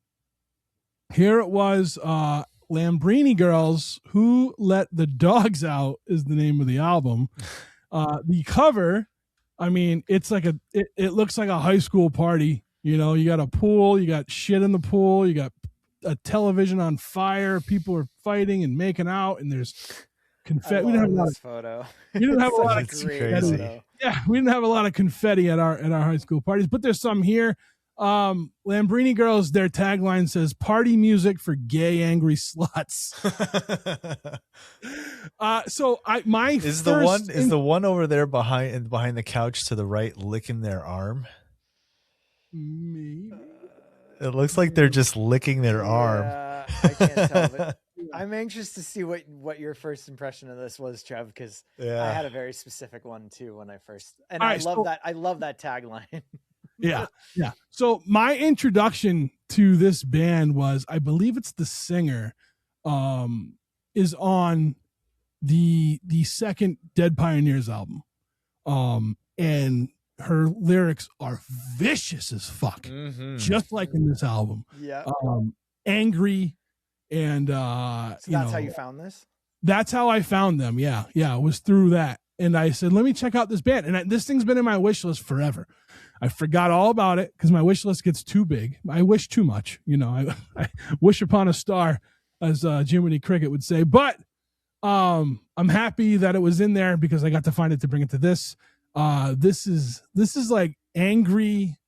A: Lambrini Girls, Who Let the Dogs Out is the name of the album. The cover, I mean, it's like it looks like a high school party. You know, you got a pool, you got shit in the pool, you got a television on fire, people are fighting and making out, and there's confetti. We didn't have this
C: photo.
A: We didn't have a lot of
B: confetti.
A: Yeah, we didn't have a lot of confetti at our high school parties, but there's some here. Lambrini Girls, their tagline says "Party music for gay angry sluts."
B: Is the one over there behind the couch to the right licking their arm?
A: Maybe.
B: It looks like they're just licking their arm.
C: I can't tell, but I'm anxious to see what your first impression of this was, Trev, because I had a very specific one too when I first, and I love that tagline.
A: Yeah. So my introduction to this band was, I believe it's the singer, is on the second Dead Pioneers album, and her lyrics are vicious as fuck, just like in this album.
C: Yeah.
A: Angry, and
C: so that's how you found this?
A: That's how I found them. Yeah. It was through that. And I said, let me check out this band. And this thing's been in my wish list forever. I forgot all about it because my wish list gets too big. I wish too much. You know, I wish upon a star, as Jiminy Cricket would say. But I'm happy that it was in there because I got to find it to bring it to this. This is like angry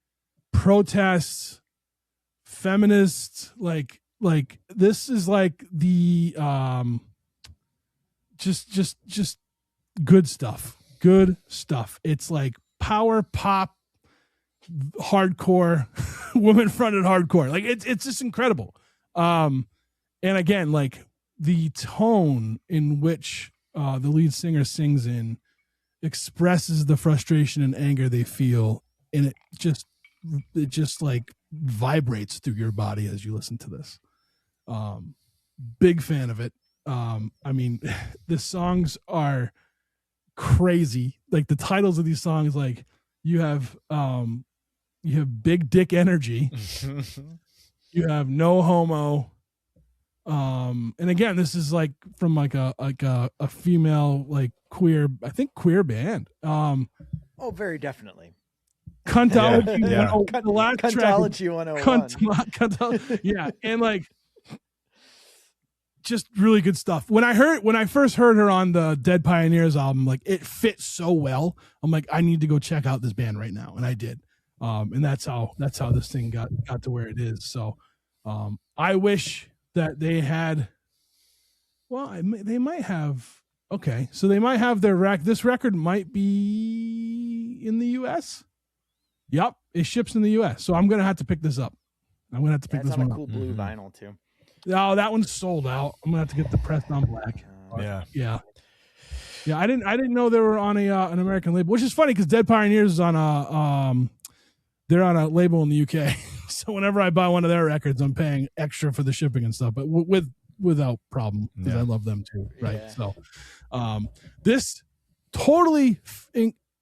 A: protests, feminists, like this is like the just good stuff. It's like power pop, hardcore, woman fronted hardcore. Like it's just incredible. And again, like the tone in which the lead singer sings in expresses the frustration and anger they feel, and it just like vibrates through your body as you listen to this. Big fan of it. I mean, the songs are crazy. Like the titles of these songs, like you have Big Dick Energy, you have No Homo, and again, this is like from like a female, like queer band.
C: Very definitely.
A: Cuntology,
C: the last Cuntology
A: 101. Yeah, and like just really good stuff. When I first heard her on the Dead Pioneers album, like it fit so well. I'm like, I need to go check out this band right now, and I did. And that's how this thing got to where it is. So I wish that they had. Well, they might have. Okay, so they might have their this record might be in the U.S. Yep, it ships in the U.S. So I'm gonna have to pick this up. I'm gonna have to pick this one
C: on a
A: up.
C: cool blue vinyl too.
A: Oh, that one's sold out. I'm gonna have to get the pressed on black. Yeah. I didn't know they were on an American label, which is funny because Dead Pioneers is on they're on a label in the UK. So whenever I buy one of their records, I'm paying extra for the shipping and stuff, but without problem because I love them too, right? Yeah. So this totally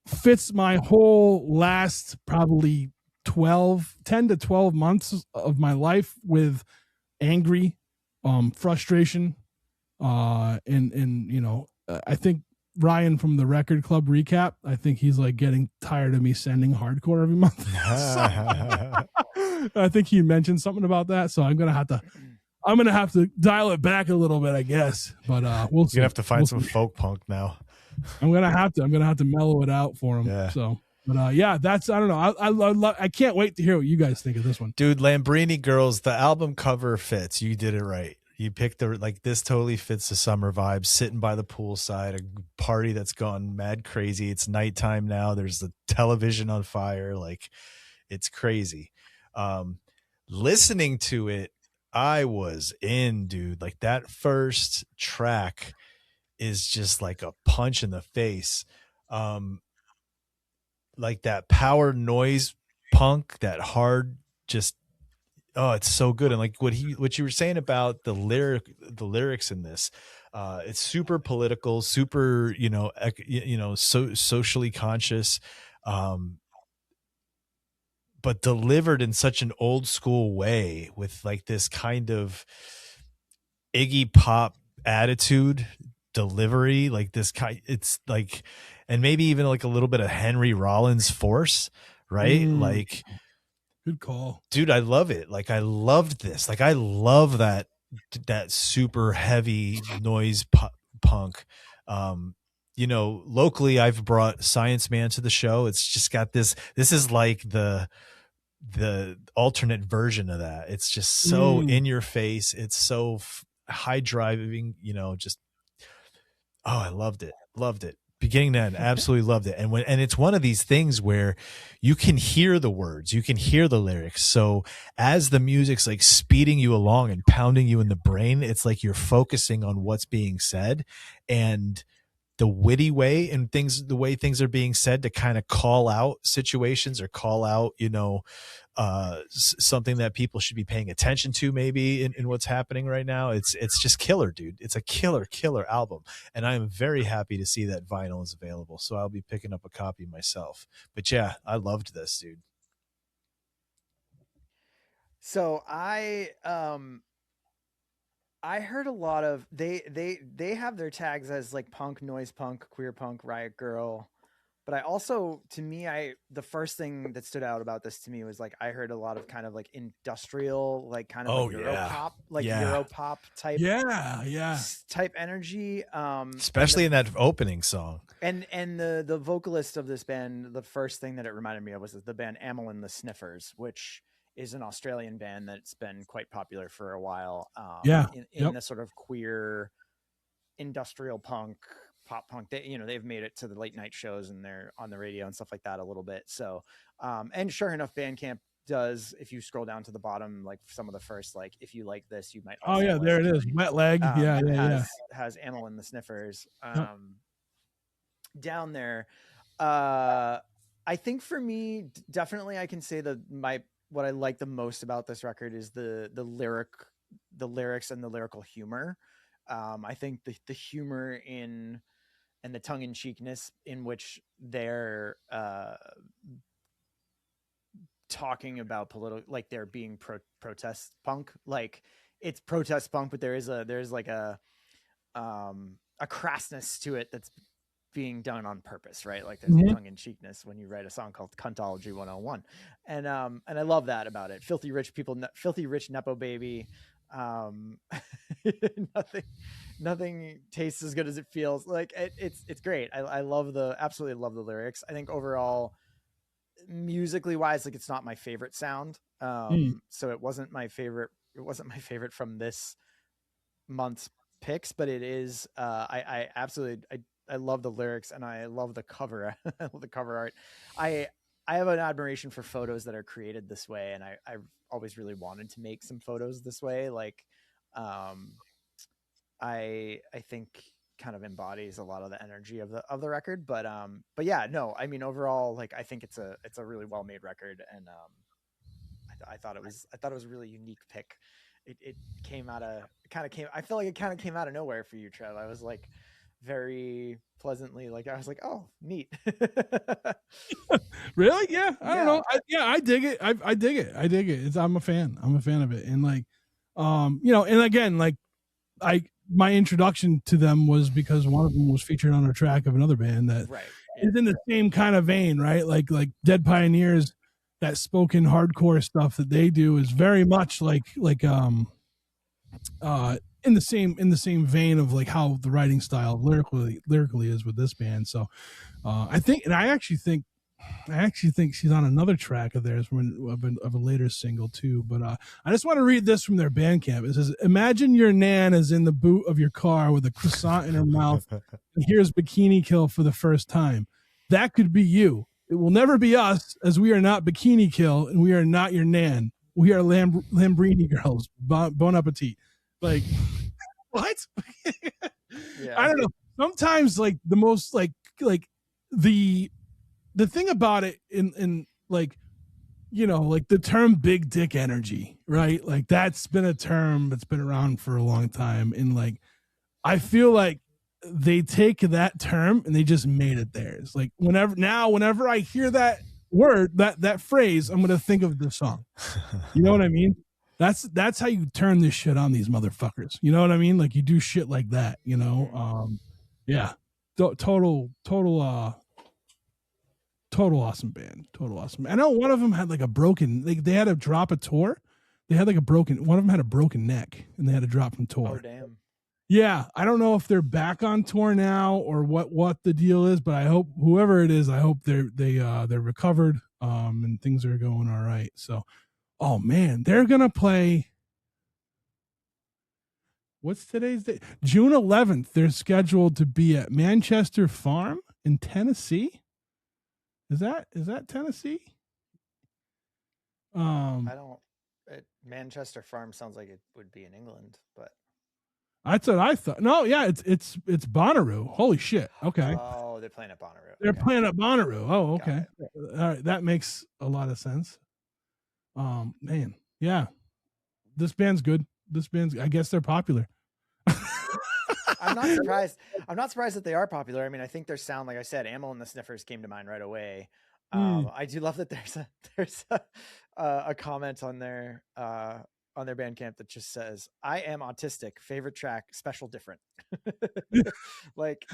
A: fits my whole last probably 10 to 12 months of my life with angry, frustration, and you know, I think Ryan from the Record Club recap, I think he's like getting tired of me sending hardcore every month. I think he mentioned something about that, so I'm gonna have to dial it back a little bit, I guess. But we'll see.
B: You have to find some folk punk now.
A: I'm gonna have to mellow it out for him. Yeah. So But yeah, that's I don't know. I can't wait to hear what you guys think of this one.
B: Dude, Lambrini Girls, the album cover fits. You did it right. You picked the like this totally fits the summer vibe, sitting by the poolside, a party that's gone mad crazy. It's nighttime now. There's the television on fire. Like it's crazy. Listening to it, I was in, dude. Like that first track is just like a punch in the face. Like that power noise punk, that hard, just oh, it's so good. And like what you were saying about the lyrics in this, it's super political, super, so socially conscious, but delivered in such an old school way with like this kind of Iggy Pop attitude delivery, like this kind, it's like, and maybe even like a little bit of Henry Rollins force, right? Like,
A: good call,
B: dude. I love it. Like I loved this. Like I love that super heavy noise punk. Locally I've brought Science Man to the show. It's just got this is like the alternate version of that. It's just so in your face. It's so high driving, just, oh, I loved it beginning to end. Absolutely loved it. And it's one of these things where you can hear the words, you can hear the lyrics. So as the music's like speeding you along and pounding you in the brain, it's like you're focusing on what's being said, and the witty way and the way things are being said to kind of call out situations or call out, something that people should be paying attention to maybe in what's happening right now. It's just killer, dude. It's a killer album. And I am very happy to see that vinyl is available. So I'll be picking up a copy myself. But yeah, I loved this, dude.
C: So I heard a lot of they have their tags as like punk, noise punk, queer punk, riot girl. But I also, to me, the first thing that stood out about this to me was like I heard a lot of kind of like industrial, like kind of like Europop, Europop type, type energy.
B: Especially in that opening song.
C: And the vocalist of this band, the first thing that it reminded me of was the band Amyl and the Sniffers, which is an Australian band that's been quite popular for a while. In the sort of queer industrial punk, pop punk. They've made it to the late night shows and they're on the radio and stuff like that a little bit. So, and sure enough, Bandcamp does, if you scroll down to the bottom, like some of the first, like, if you like this, you might.
A: Oh yeah, there it is. Wet Leg.
C: Has Amyl and the Sniffers down there. I think for me, definitely I can say that what I like the most about this record is the lyrics and the lyrical humor. I think the humor and the tongue-in-cheekness in which they're talking about like they're being protest punk. Like it's protest punk, but there's like a crassness to it that's being done on purpose, right? Like there's a tongue-in-cheekness when you write a song called Cuntology 101. And I love that about it. Filthy rich Nepo baby. Nothing tastes as good as it feels. Like it's great. I absolutely love the lyrics. I think overall, musically wise, like it's not my favorite sound. So it wasn't my favorite from this month's picks, but it is I absolutely I love the lyrics and I love the cover. I love the cover art. I have an admiration for photos that are created this way, and I always really wanted to make some photos this way. Like, I think kind of embodies a lot of the energy of the record. But yeah, no, I mean overall, like I think it's a really well made record, and I thought it was a really unique pick. It I feel like it kind of came out of nowhere for you, Trev. I was like very pleasantly, like I was like, oh, neat.
A: Really? Yeah. I don't know. I dig it. I dig it. I'm a fan of it. And like, and again, like my introduction to them was because one of them was featured on a track of another band that is in the same kind of vein, right? Like Dead Pioneers, that spoken hardcore stuff that they do is very much like in the same vein of like how the writing style lyrically is with this band. So I actually think I actually think she's on another track of theirs of a later single too. But I just want to read this from their Bandcamp. It says, "Imagine your nan is in the boot of your car with a croissant in her mouth and hears Bikini Kill for the first time. That could be you. It will never be us, as we are not Bikini Kill and we are not your nan. We are Lambrini girls. Bon appetit." Like, what?
C: Yeah.
A: I don't know. Sometimes, like the most like the thing about it in like, you know, like the term big dick energy, right? Like that's been a term that's been around for a long time. And like, I feel like they take that term and they just made it theirs. Like whenever I hear that word, that phrase, I'm going to think of the song. You know what I mean? That's how you turn this shit on these motherfuckers. You know what I mean? Like you do shit like that, you know? Yeah. Total awesome band. Total awesome. I know one of them had like a broken, they had to drop a tour. They had like one of them had a broken neck and they had to drop from tour.
C: Oh, damn.
A: Yeah. I don't know if they're back on tour now or what the deal is, but I hope whoever it is, I hope they're recovered, and things are going all right. So, oh man, they're going to play. What's today's date? June 11th. They're scheduled to be at Manchester Farm in Tennessee. Is that Tennessee?
C: I don't. Manchester Farm sounds like it would be in England, but
A: that's what I thought. No, yeah, it's Bonnaroo. Holy shit. Okay.
C: Oh, they're playing at Bonnaroo.
A: They're
C: Okay.
A: playing at Bonnaroo. Oh, okay. All right, that makes a lot of sense. Man, yeah, this band's good. I guess they're popular.
C: I'm not surprised. I'm not surprised that they are popular. I mean, I think their sound, like I said, Ammo and the Sniffers came to mind right away. I do love that there's a comment on their Bandcamp that just says, "I am autistic. Favorite track, special different." Like,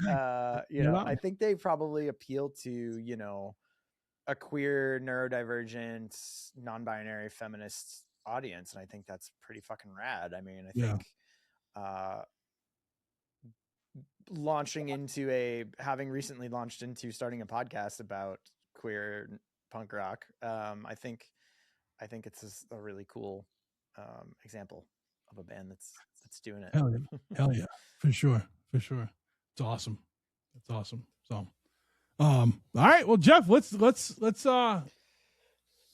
C: you know, I think they probably appeal to, you know, a queer, neurodivergent, non-binary feminist audience, and I think that's pretty fucking rad. I mean, I think having recently launched into starting a podcast about queer punk rock, I think it's a really cool example of a band that's doing it.
A: Hell yeah, for sure. It's awesome. So, all right, well, Jeff, let's do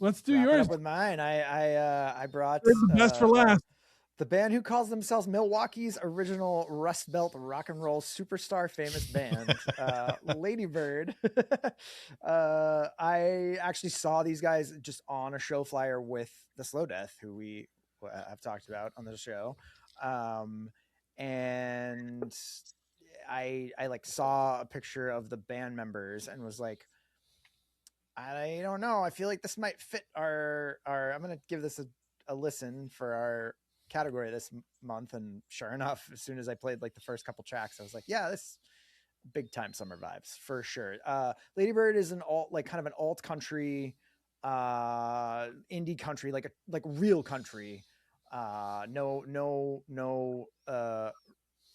C: Wrap
A: yours.
C: up with mine. I brought
A: the best for last.
C: The band who calls themselves Milwaukee's original Rust Belt rock and roll superstar famous band, Lady Bird. I actually saw these guys just on a show flyer with the Slow Death, who we have talked about on the show. And I like saw a picture of the band members and was like, I don't know. I feel like this might fit our I'm going to give this a listen for our category this month. And sure enough, as soon as I played like the first couple tracks, I was like, yeah, this big time summer vibes for sure. Lady Bird is kind of an alt country, indie country, like real country. No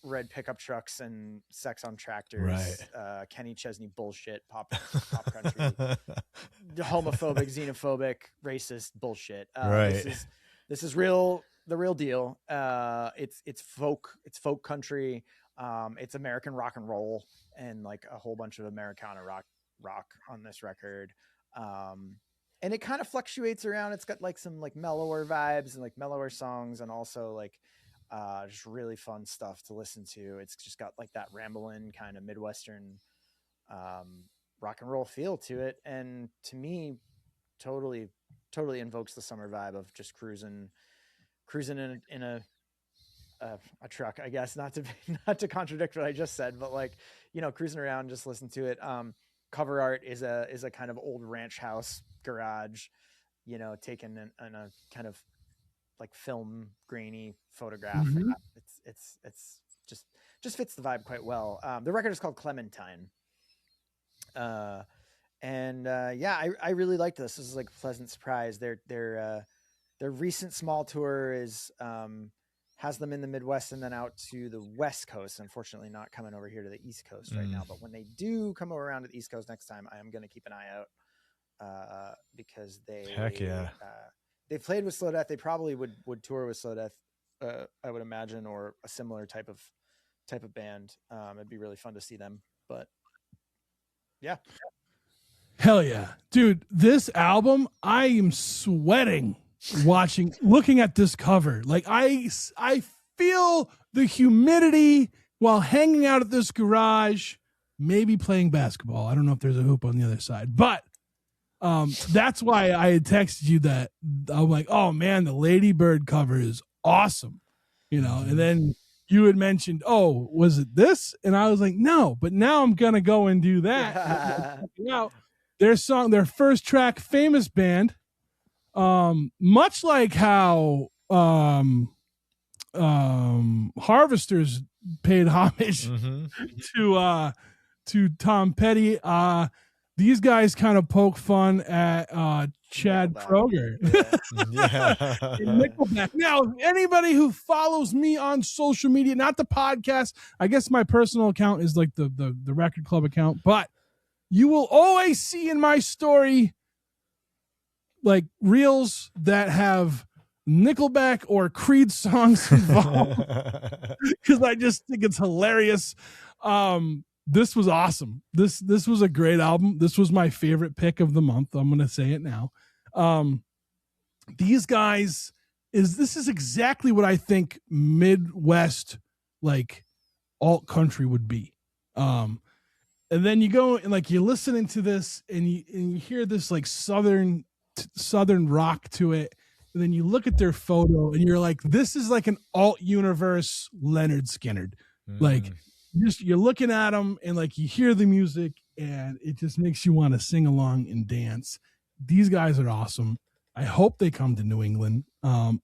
C: red pickup trucks and sex on tractors, right. Kenny Chesney bullshit, pop country, homophobic, xenophobic, racist bullshit.
B: Right.
C: This is the real deal. It's folk country. It's American rock and roll and like a whole bunch of Americana rock on this record. And it kind of fluctuates around. It's got like some like mellower vibes and like mellower songs, and also like just really fun stuff to listen to. It's just got like that rambling kind of Midwestern rock and roll feel to it, and to me, totally invokes the summer vibe of just cruising in a truck, I guess, not to contradict what I just said, but like, you know, cruising around, just listen to it. Cover art is a kind of old ranch house garage, you know, taken in a kind of like film grainy photograph. Mm-hmm. It's just fits the vibe quite well. The record is called Clementine. I really liked this. This is like a pleasant surprise. Their recent small tour has them in the Midwest and then out to the West Coast. Unfortunately, not coming over here to the East Coast right now. But when they do come around to the East Coast next time, I am going to keep an eye out because they
B: Heck yeah.
C: they played with Slow Death. They probably would tour with Slow Death, I would imagine, or a similar type of band. It'd be really fun to see them. But yeah,
A: Hell yeah. Dude, this album, I am sweating looking at this cover. Like I feel the humidity while hanging out at this garage, maybe playing basketball. I don't know if there's a hoop on the other side, but that's why I had texted you that. I'm like, oh man, the Ladybird cover is awesome, you know. And then you had mentioned, oh, was it this? And I was like, no, but now I'm gonna go and do that. Now, their first track, Famous Band, much like how Harvesters paid homage to Tom Petty. These guys kind of poke fun at Chad Kroeger.
B: Yeah.
A: Nickelback. Now, anybody who follows me on social media, not the podcast, I guess my personal account is like the Record Club account, but you will always see in my story like reels that have Nickelback or Creed songs involved because I just think it's hilarious. This was awesome. This was a great album. This was my favorite pick of the month. I'm going to say it now. These guys this is exactly what I think Midwest like alt country would be. And then you go and like you're listening to this and you hear this like southern rock to it. And then you look at their photo and you're like, this is like an alt universe Leonard Skinner. Like you're looking at them and like you hear the music and it just makes you want to sing along and dance. These guys are awesome. I hope they come to New England. I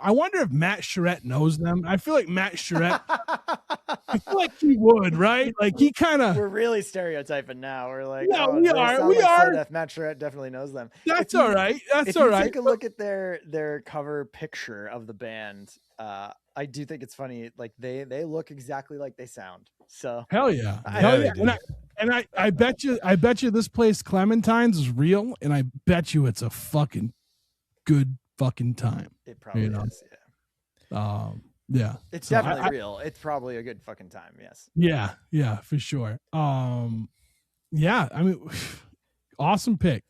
A: wonder if Matt Charette knows them. I feel like Matt Charette, I feel like he would, right? Like he kind of.
C: We're really stereotyping now. We're like,
A: yeah,
C: oh,
A: we are.
C: Matt Charette definitely knows them.
A: That's all right.
C: If you take a look at their cover picture of the band, I do think it's funny. Like they look exactly like they sound. So
A: hell yeah, hell yeah. And I bet you this place Clementine's is real, and I bet you it's a fucking good fucking time.
C: It probably is. Yeah.
A: Yeah.
C: It's definitely real. It's probably a good fucking time. Yes.
A: Yeah, for sure. Yeah. I mean, awesome pick.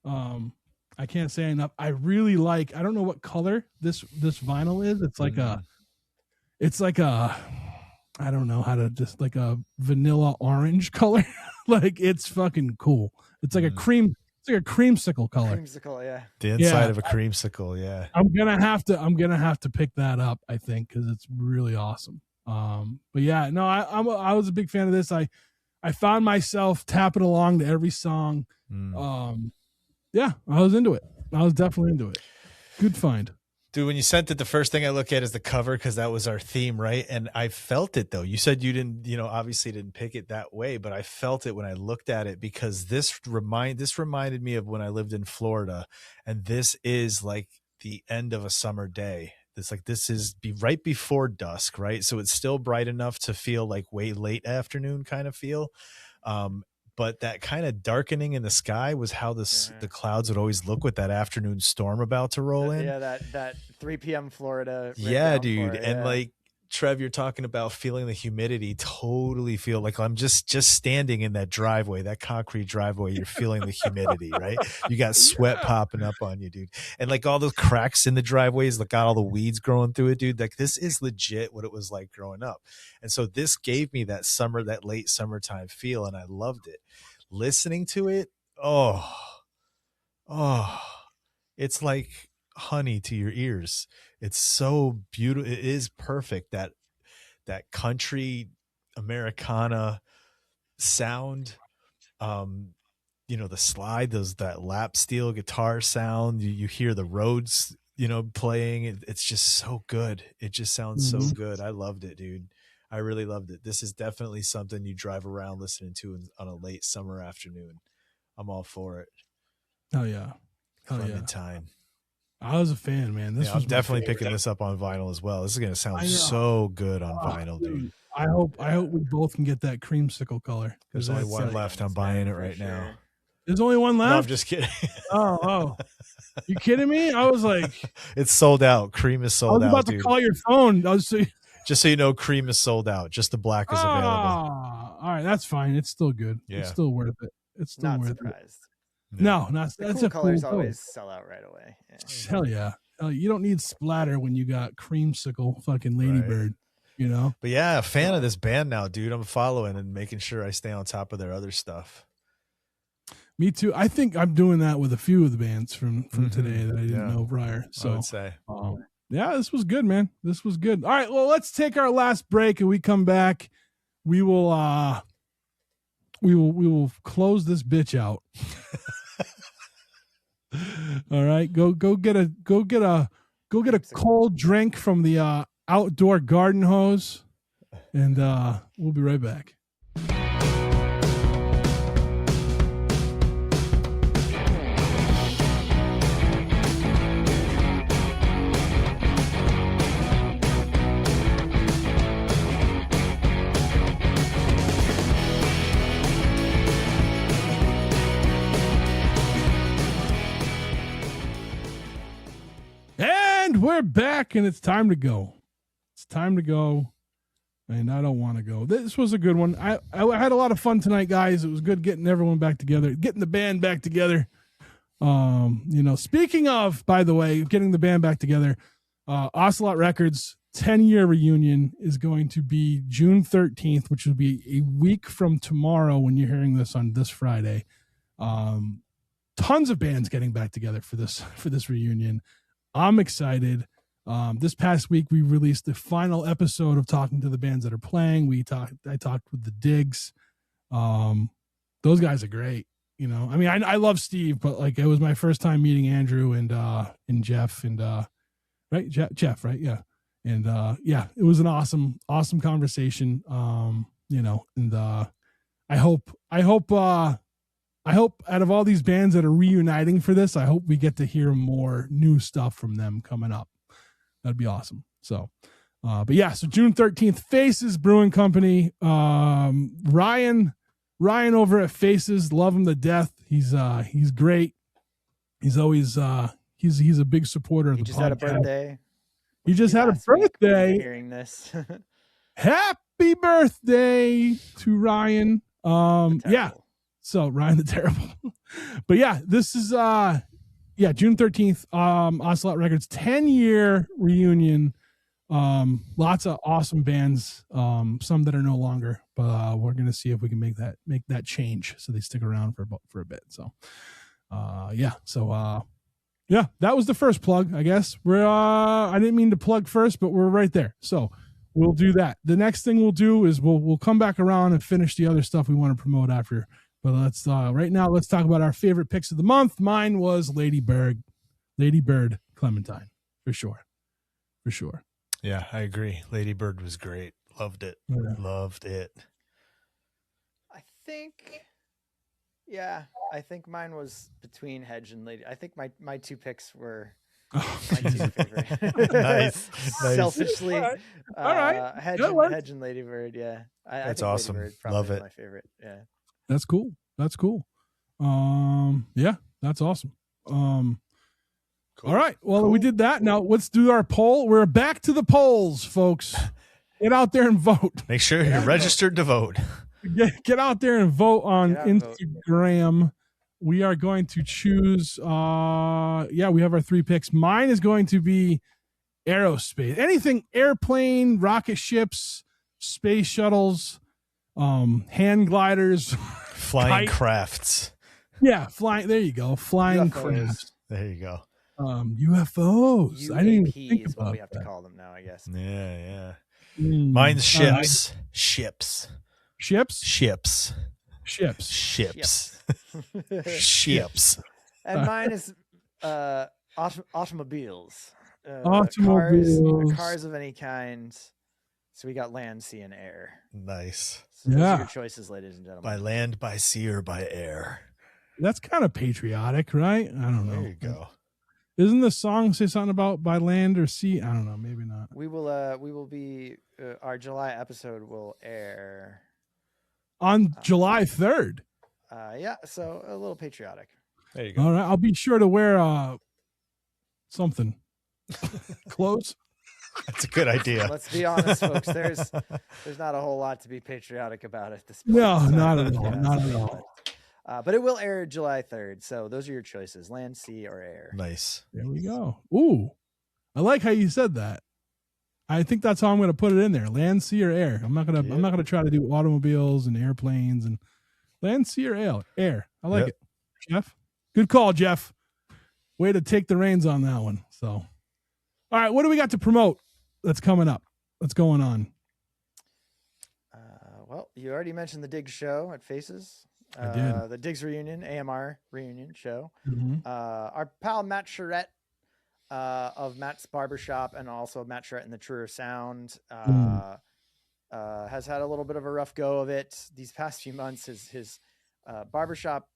A: I can't say enough. I really like. I don't know what color this vinyl is. It's like a. I don't know how to just like a vanilla orange color. Like it's fucking cool. It's like a cream. It's like a creamsicle color.
C: Creamsicle, yeah.
B: The inside of a creamsicle, yeah.
A: I'm gonna have to pick that up, I think, because it's really awesome. But yeah, no, I was a big fan of this. I found myself tapping along to every song. Yeah, I was into it. I was definitely into it. Good find.
B: Dude, when you sent it, the first thing I look at is the cover because that was our theme, right? And I felt it though. You said you didn't, obviously didn't pick it that way, but I felt it when I looked at it because this reminded me of when I lived in Florida, and this is like the end of a summer day. This is right before dusk, right? So it's still bright enough to feel like way late afternoon kind of feel. But that kind of darkening in the sky was how the clouds would always look with that afternoon storm about to roll in.
C: Yeah, that 3 p.m. Florida.
B: Yeah, dude. And like Trev, you're talking about feeling the humidity. Totally feel like I'm just standing in that driveway, that concrete driveway. You're feeling the humidity, right? You got sweat popping up on you, dude. And like all those cracks in the driveways, like got all the weeds growing through it, dude. Like this is legit what it was like growing up. And so this gave me that late summertime feel, and I loved it. Listening to it, oh, it's like honey to your ears. It's so beautiful. It is perfect. That country Americana sound, the slide, that lap steel guitar sound. You hear the Rhodes, playing. It's just so good. It just sounds so good. I loved it, dude. I really loved it. This is definitely something you drive around listening to on a late summer afternoon. I'm all for it.
A: Oh yeah.
B: Time.
A: I was a fan, man.
B: I'm definitely picking this up on vinyl as well. This is going to sound so good on vinyl, dude.
A: I hope we both can get that creamsicle color.
B: There's only one left. I'm buying it right now.
A: There's only one left?
B: No, I'm just kidding.
A: Oh. You kidding me? I was like,
B: it's sold out. Cream is sold out.
A: I was about to call your phone.
B: Just so you know, cream is sold out. Just the black is available.
A: All right, that's fine. It's still good.
B: Yeah.
A: It's still worth it. It's still
C: Not
A: worth
C: surprised.
A: it. No, not
C: The
A: that's
C: cool
A: a
C: colors
A: cool
C: always sell out right away. Yeah.
A: Hell yeah. You don't need splatter when you got creamsicle fucking Ladybird, you know?
B: But yeah, a fan of this band now, dude. I'm following and making sure I stay on top of their other stuff.
A: Me too. I think I'm doing that with a few of the bands from today that I didn't know prior. So
B: I would say.
A: Yeah, this was good, man. This was good. All right, well, let's take our last break, and we come back. We will close this bitch out. All right, go get a cold drink from the outdoor garden hose, and we'll be right back. And we're back, and it's time to go. It's time to go, and I don't want to go. This was a good one. I had a lot of fun tonight, guys. It was good getting everyone back together, getting the band back together. Speaking of, by the way, getting the band back together, Ocelot Records 10-year reunion is going to be June 13th, which will be a week from tomorrow when you're hearing this on this Friday. Tons of bands getting back together for this reunion. I'm excited. This past week we released the final episode of talking to the bands that are playing. I talked with the Digs. Those guys are great. You know, I mean, I love Steve, but like it was my first time meeting Andrew and Jeff and right, Jeff, right? Yeah. And it was an awesome conversation. And I hope out of all these bands that are reuniting for this, I hope we get to hear more new stuff from them coming up. That'd be awesome. So, so June 13th, Faces Brewing Company. Ryan over at Faces, love him to death. He's great. He's always he's a big supporter of the podcast.
C: He just had a birthday.
A: He just had a birthday.
C: Hearing this.
A: Happy birthday to Ryan. So Ryan the Terrible. But yeah, this is June 13th, Ocelot Records 10-year reunion. Lots of awesome bands, some that are no longer, but we're gonna see if we can make that change so they stick around for a bit. So that was the first plug, I guess. I didn't mean to plug first, but we're right there. So we'll do that. The next thing we'll do is we'll come back around and finish the other stuff we want to promote after. But let's talk about our favorite picks of the month. Mine was Lady Bird Clementine, for sure.
B: Yeah, I agree. Lady Bird was great. Loved it. Yeah. Loved it.
C: I think mine was between Hedge and Lady. I think my two picks were my two favorite.
B: Nice.
C: Selfishly,
A: all right.
C: Hedge and Lady Bird. Yeah,
B: that's
C: think
B: awesome.
C: Lady Bird probably
B: Love it.
C: My favorite. Yeah,
A: that's cool. That's awesome. Cool. All right. Well, we did that. Now let's do our poll. We're back to the polls, folks. Get out there and vote.
B: Make sure you're registered to vote.
A: Get out there and vote on Instagram. We are going to choose. We have our 3 picks. Mine is going to be aerospace. Anything airplane, rocket ships, space shuttles, hand gliders,
B: flying crafts.
A: Yeah, flying. There you go. Flying crafts.
B: There you go.
A: UFOs.
C: UAPs
A: I didn't even think
C: is
A: about
C: what we have
A: that.
C: to call them now, I guess.
B: Yeah. Mine's ships. Ships.
C: And mine is automobiles. Cars of any kind. So we got land, sea, and air.
B: Nice.
C: So those are your choices, ladies and gentlemen.
B: By land, by sea, or by air.
A: That's kind of patriotic, right? I don't know.
B: There you go.
A: Isn't the song say something about by land or sea? I don't know. Maybe not.
C: We will be our July episode will air
A: on July 3rd.
C: Yeah, so a little patriotic.
B: There you go.
A: All right, I'll be sure to wear something clothes.
B: That's a good idea.
C: Let's be honest, folks. There's not a whole lot to be patriotic about at this point.
A: No, not at all. Not at all.
C: But it will air July 3rd. So those are your choices: land, sea, or air.
B: Nice.
A: There we go. Ooh, I like how you said that. I think that's how I'm going to put it in there: land, sea, or air. I'm not gonna try to do automobiles and airplanes and land, sea, or air. I like it, Jeff. Good call, Jeff. Way to take the reins on that one. So, all right, what do we got to promote that's coming up? What's going on?
C: Well, you already mentioned the Diggs show at Faces.
A: I did.
C: The Diggs reunion, AMR reunion show.
A: Mm-hmm.
C: Our pal Matt Charette of Matt's Barbershop and also Matt Charette and the Truer Sound has had a little bit of a rough go of it these past few months. His barbershop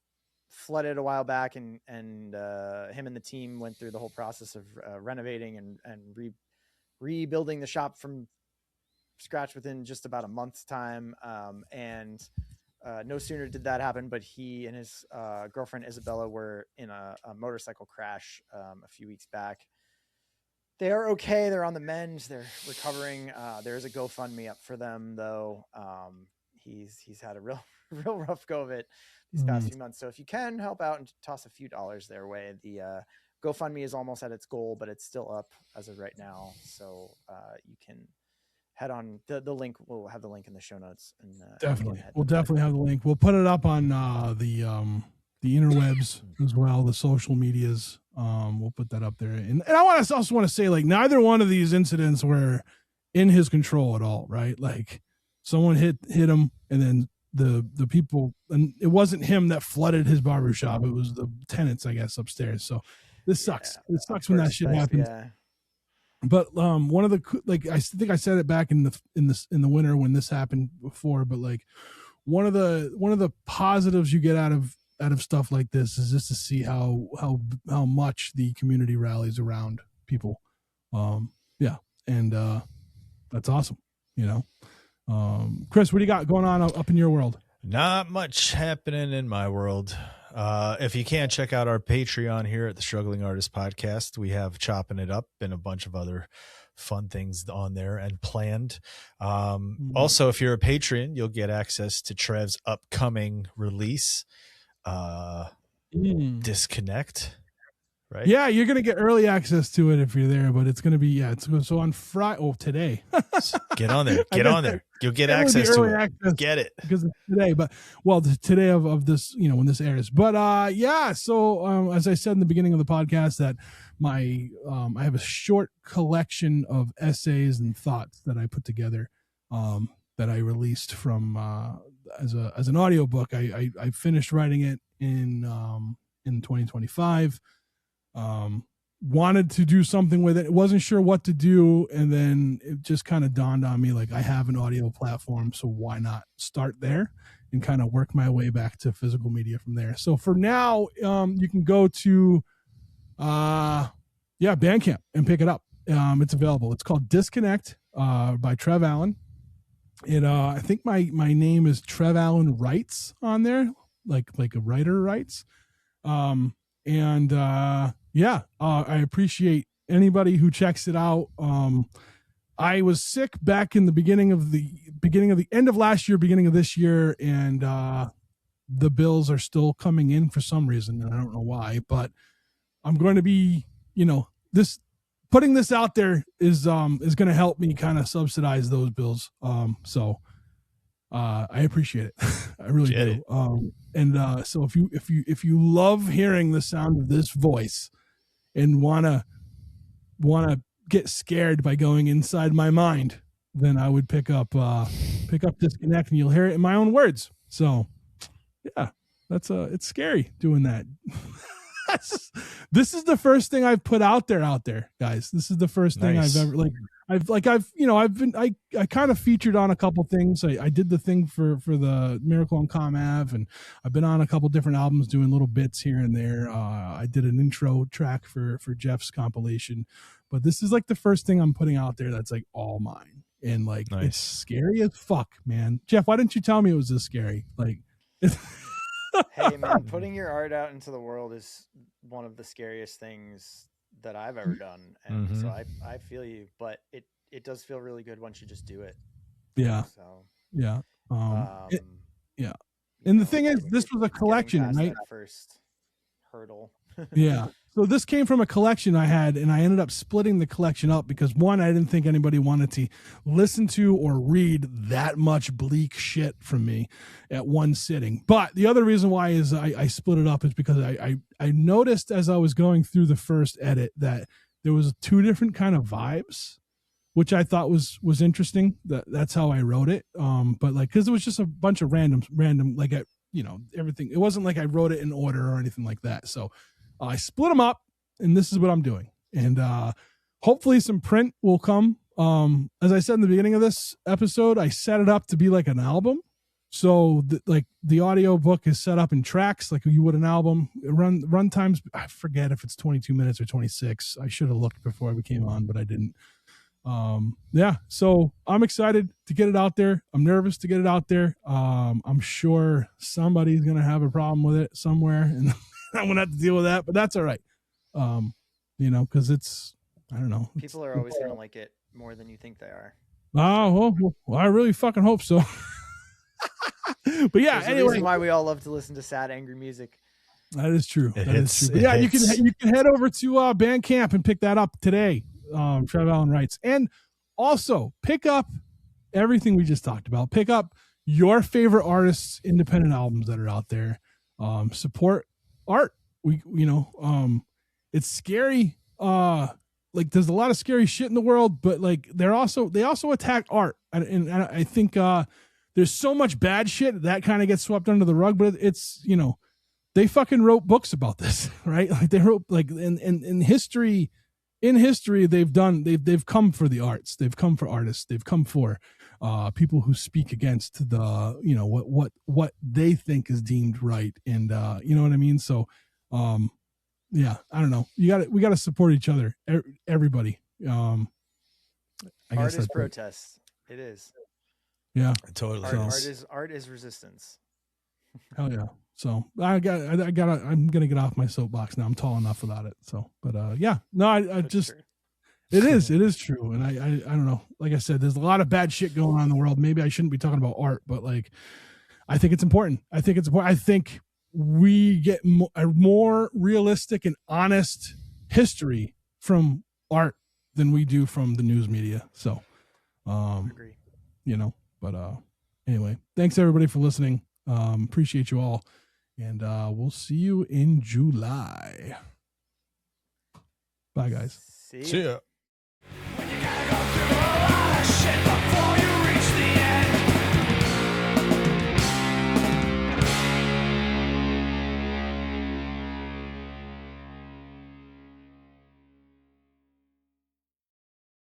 C: flooded a while back, and him and the team went through the whole process of renovating and rebuilding the shop from scratch within just about a month's time. And no sooner did that happen, but he and his girlfriend Isabella were in a motorcycle crash a few weeks back. They are okay. They're on the mend. They're recovering. There is a GoFundMe up for them, though. He's had a real rough go of it these past few months. So if you can help out and toss a few dollars their way, the GoFundMe is almost at its goal, but it's still up as of right now. So you can head on the link. We'll have the link in the show notes. And
A: definitely, we'll definitely have the link. We'll put it up on the interwebs as well, the social medias. We'll put that up there. And I also want to say, like, neither one of these incidents were in his control at all, right? Like, someone hit him, and then the people, and it wasn't him that flooded his barbershop. It was the tenants, I guess, upstairs. So this sucks. It sucks when that shit happens. Yeah. But one of the, like, I think I said it back in the winter when this happened before, but like one of the positives you get out of stuff like this is just to see how much the community rallies around people. And that's awesome, you know. Chris, what do you got going on up in your world?
B: Not much happening in my world. If you can't check out our Patreon here at the Struggling Artist Podcast, we have Chopping It Up and a bunch of other fun things on there and planned. Also, if you're a patron, you'll get access to Trev's upcoming release, Disconnect. Right?
A: Yeah, you're gonna get early access to it if you're there, but it's gonna be so on Friday. Oh, today.
B: Get on there. Get on there. You'll get access to it. Get it
A: because it's today. But today of this, you know, when this airs. But So as I said in the beginning of the podcast, that I have a short collection of essays and thoughts that I put together, that I released from as an audiobook. I finished writing it in 2025. Wanted to do something with it. Wasn't sure what to do. And then it just kind of dawned on me, like, I have an audio platform, so why not start there and kind of work my way back to physical media from there. So for now, you can go to, Bandcamp and pick it up. It's available. It's called Disconnect, by Trev Allen. I think my name is Trev Allen Writes on there, like a writer writes. I appreciate anybody who checks it out. I was sick back in the beginning of the end of last year, beginning of this year, and the bills are still coming in for some reason, and I don't know why, but I'm going to be, putting this out there is going to help me kind of subsidize those bills. I appreciate it. I really do. So if you love hearing the sound of this voice and wanna get scared by going inside my mind, then I would pick up Disconnect, and you'll hear it in my own words. So yeah, it's scary doing that. This is the first thing I've put out there, guys. This is the first thing I've ever I kind of featured on a couple things. I did the thing for the Miracle on Comm Ave, and I've been on a couple different albums doing little bits here and there. I did an intro track for Jeff's compilation, but this is like the first thing I'm putting out there that's like all mine, and like It's scary as fuck, man. Jeff, why didn't you tell me it was this scary? Like
C: Hey man, putting your art out into the world is one of the scariest things that I've ever done, and so I feel you, but it does feel really good once you just do it.
A: Yeah.
C: So
A: Yeah.
C: um,
A: Yeah.
C: you
A: And the
C: know,
A: thing is, this was a
C: it's getting
A: collection,
C: past
A: right?
C: that first hurdle.
A: Yeah. So this came from a collection I had, and I ended up splitting the collection up because one, I didn't think anybody wanted to listen to or read that much bleak shit from me at one sitting. But the other reason why is I split it up is because I noticed as I was going through the first edit that there was two different kind of vibes, which I thought was interesting. That's how I wrote it. But like, cause it was just a bunch of random, like everything. It wasn't like I wrote it in order or anything like that. So I split them up, and this is what I'm doing. And hopefully some print will come. As I said in the beginning of this episode, I set it up to be like an album. So the audio book is set up in tracks like you would an album. Run times, I forget if it's 22 minutes or 26. I should have looked before I came on, but I didn't. Yeah, so I'm excited to get it out there. I'm nervous to get it out there. I'm sure somebody's gonna have a problem with it somewhere, and I'm gonna have to deal with that, but that's all right. Because it's, I don't know,
C: People are always gonna like it more than you think they are.
A: Oh, well, I really fucking hope so. But yeah,
C: There's
A: anyway,
C: a reason why we all love to listen to sad, angry music.
A: that is true.
B: It
A: That is
B: hits-
A: true.
B: it
A: Yeah, you
B: hits.
A: can head over to Bandcamp and pick that up today. Trev Allen writes, and also pick up everything we just talked about. Pick up your favorite artists' independent albums that are out there. Support art. It's scary. Like there's a lot of scary shit in the world, but like they also attack art, and I think there's so much bad shit that kind of gets swept under the rug. But it's they fucking wrote books about this, right? Like they wrote like in history. In history, they've come for the arts. They've come for artists. They've come for people who speak against the what they think is deemed right, and you know what I mean. So, yeah, I don't know. We got to support each other, everybody. I guess
C: Art is
A: that's
C: protest. It is.
A: Yeah,
B: Totally.
C: Art is resistance.
A: hell yeah. So I'm gonna get off my soapbox now. I'm tall enough without it. So, but yeah, no, I just
C: True.
A: it is true, and I don't know. Like I said, there's a lot of bad shit going on in the world. Maybe I shouldn't be talking about art, but like, I think it's important. I think we get a more realistic and honest history from art than we do from the news media. So,
C: Agree.
A: But anyway, thanks everybody for listening. Appreciate you all, and we'll see you in July. Bye, guys.
C: See ya.
B: See ya.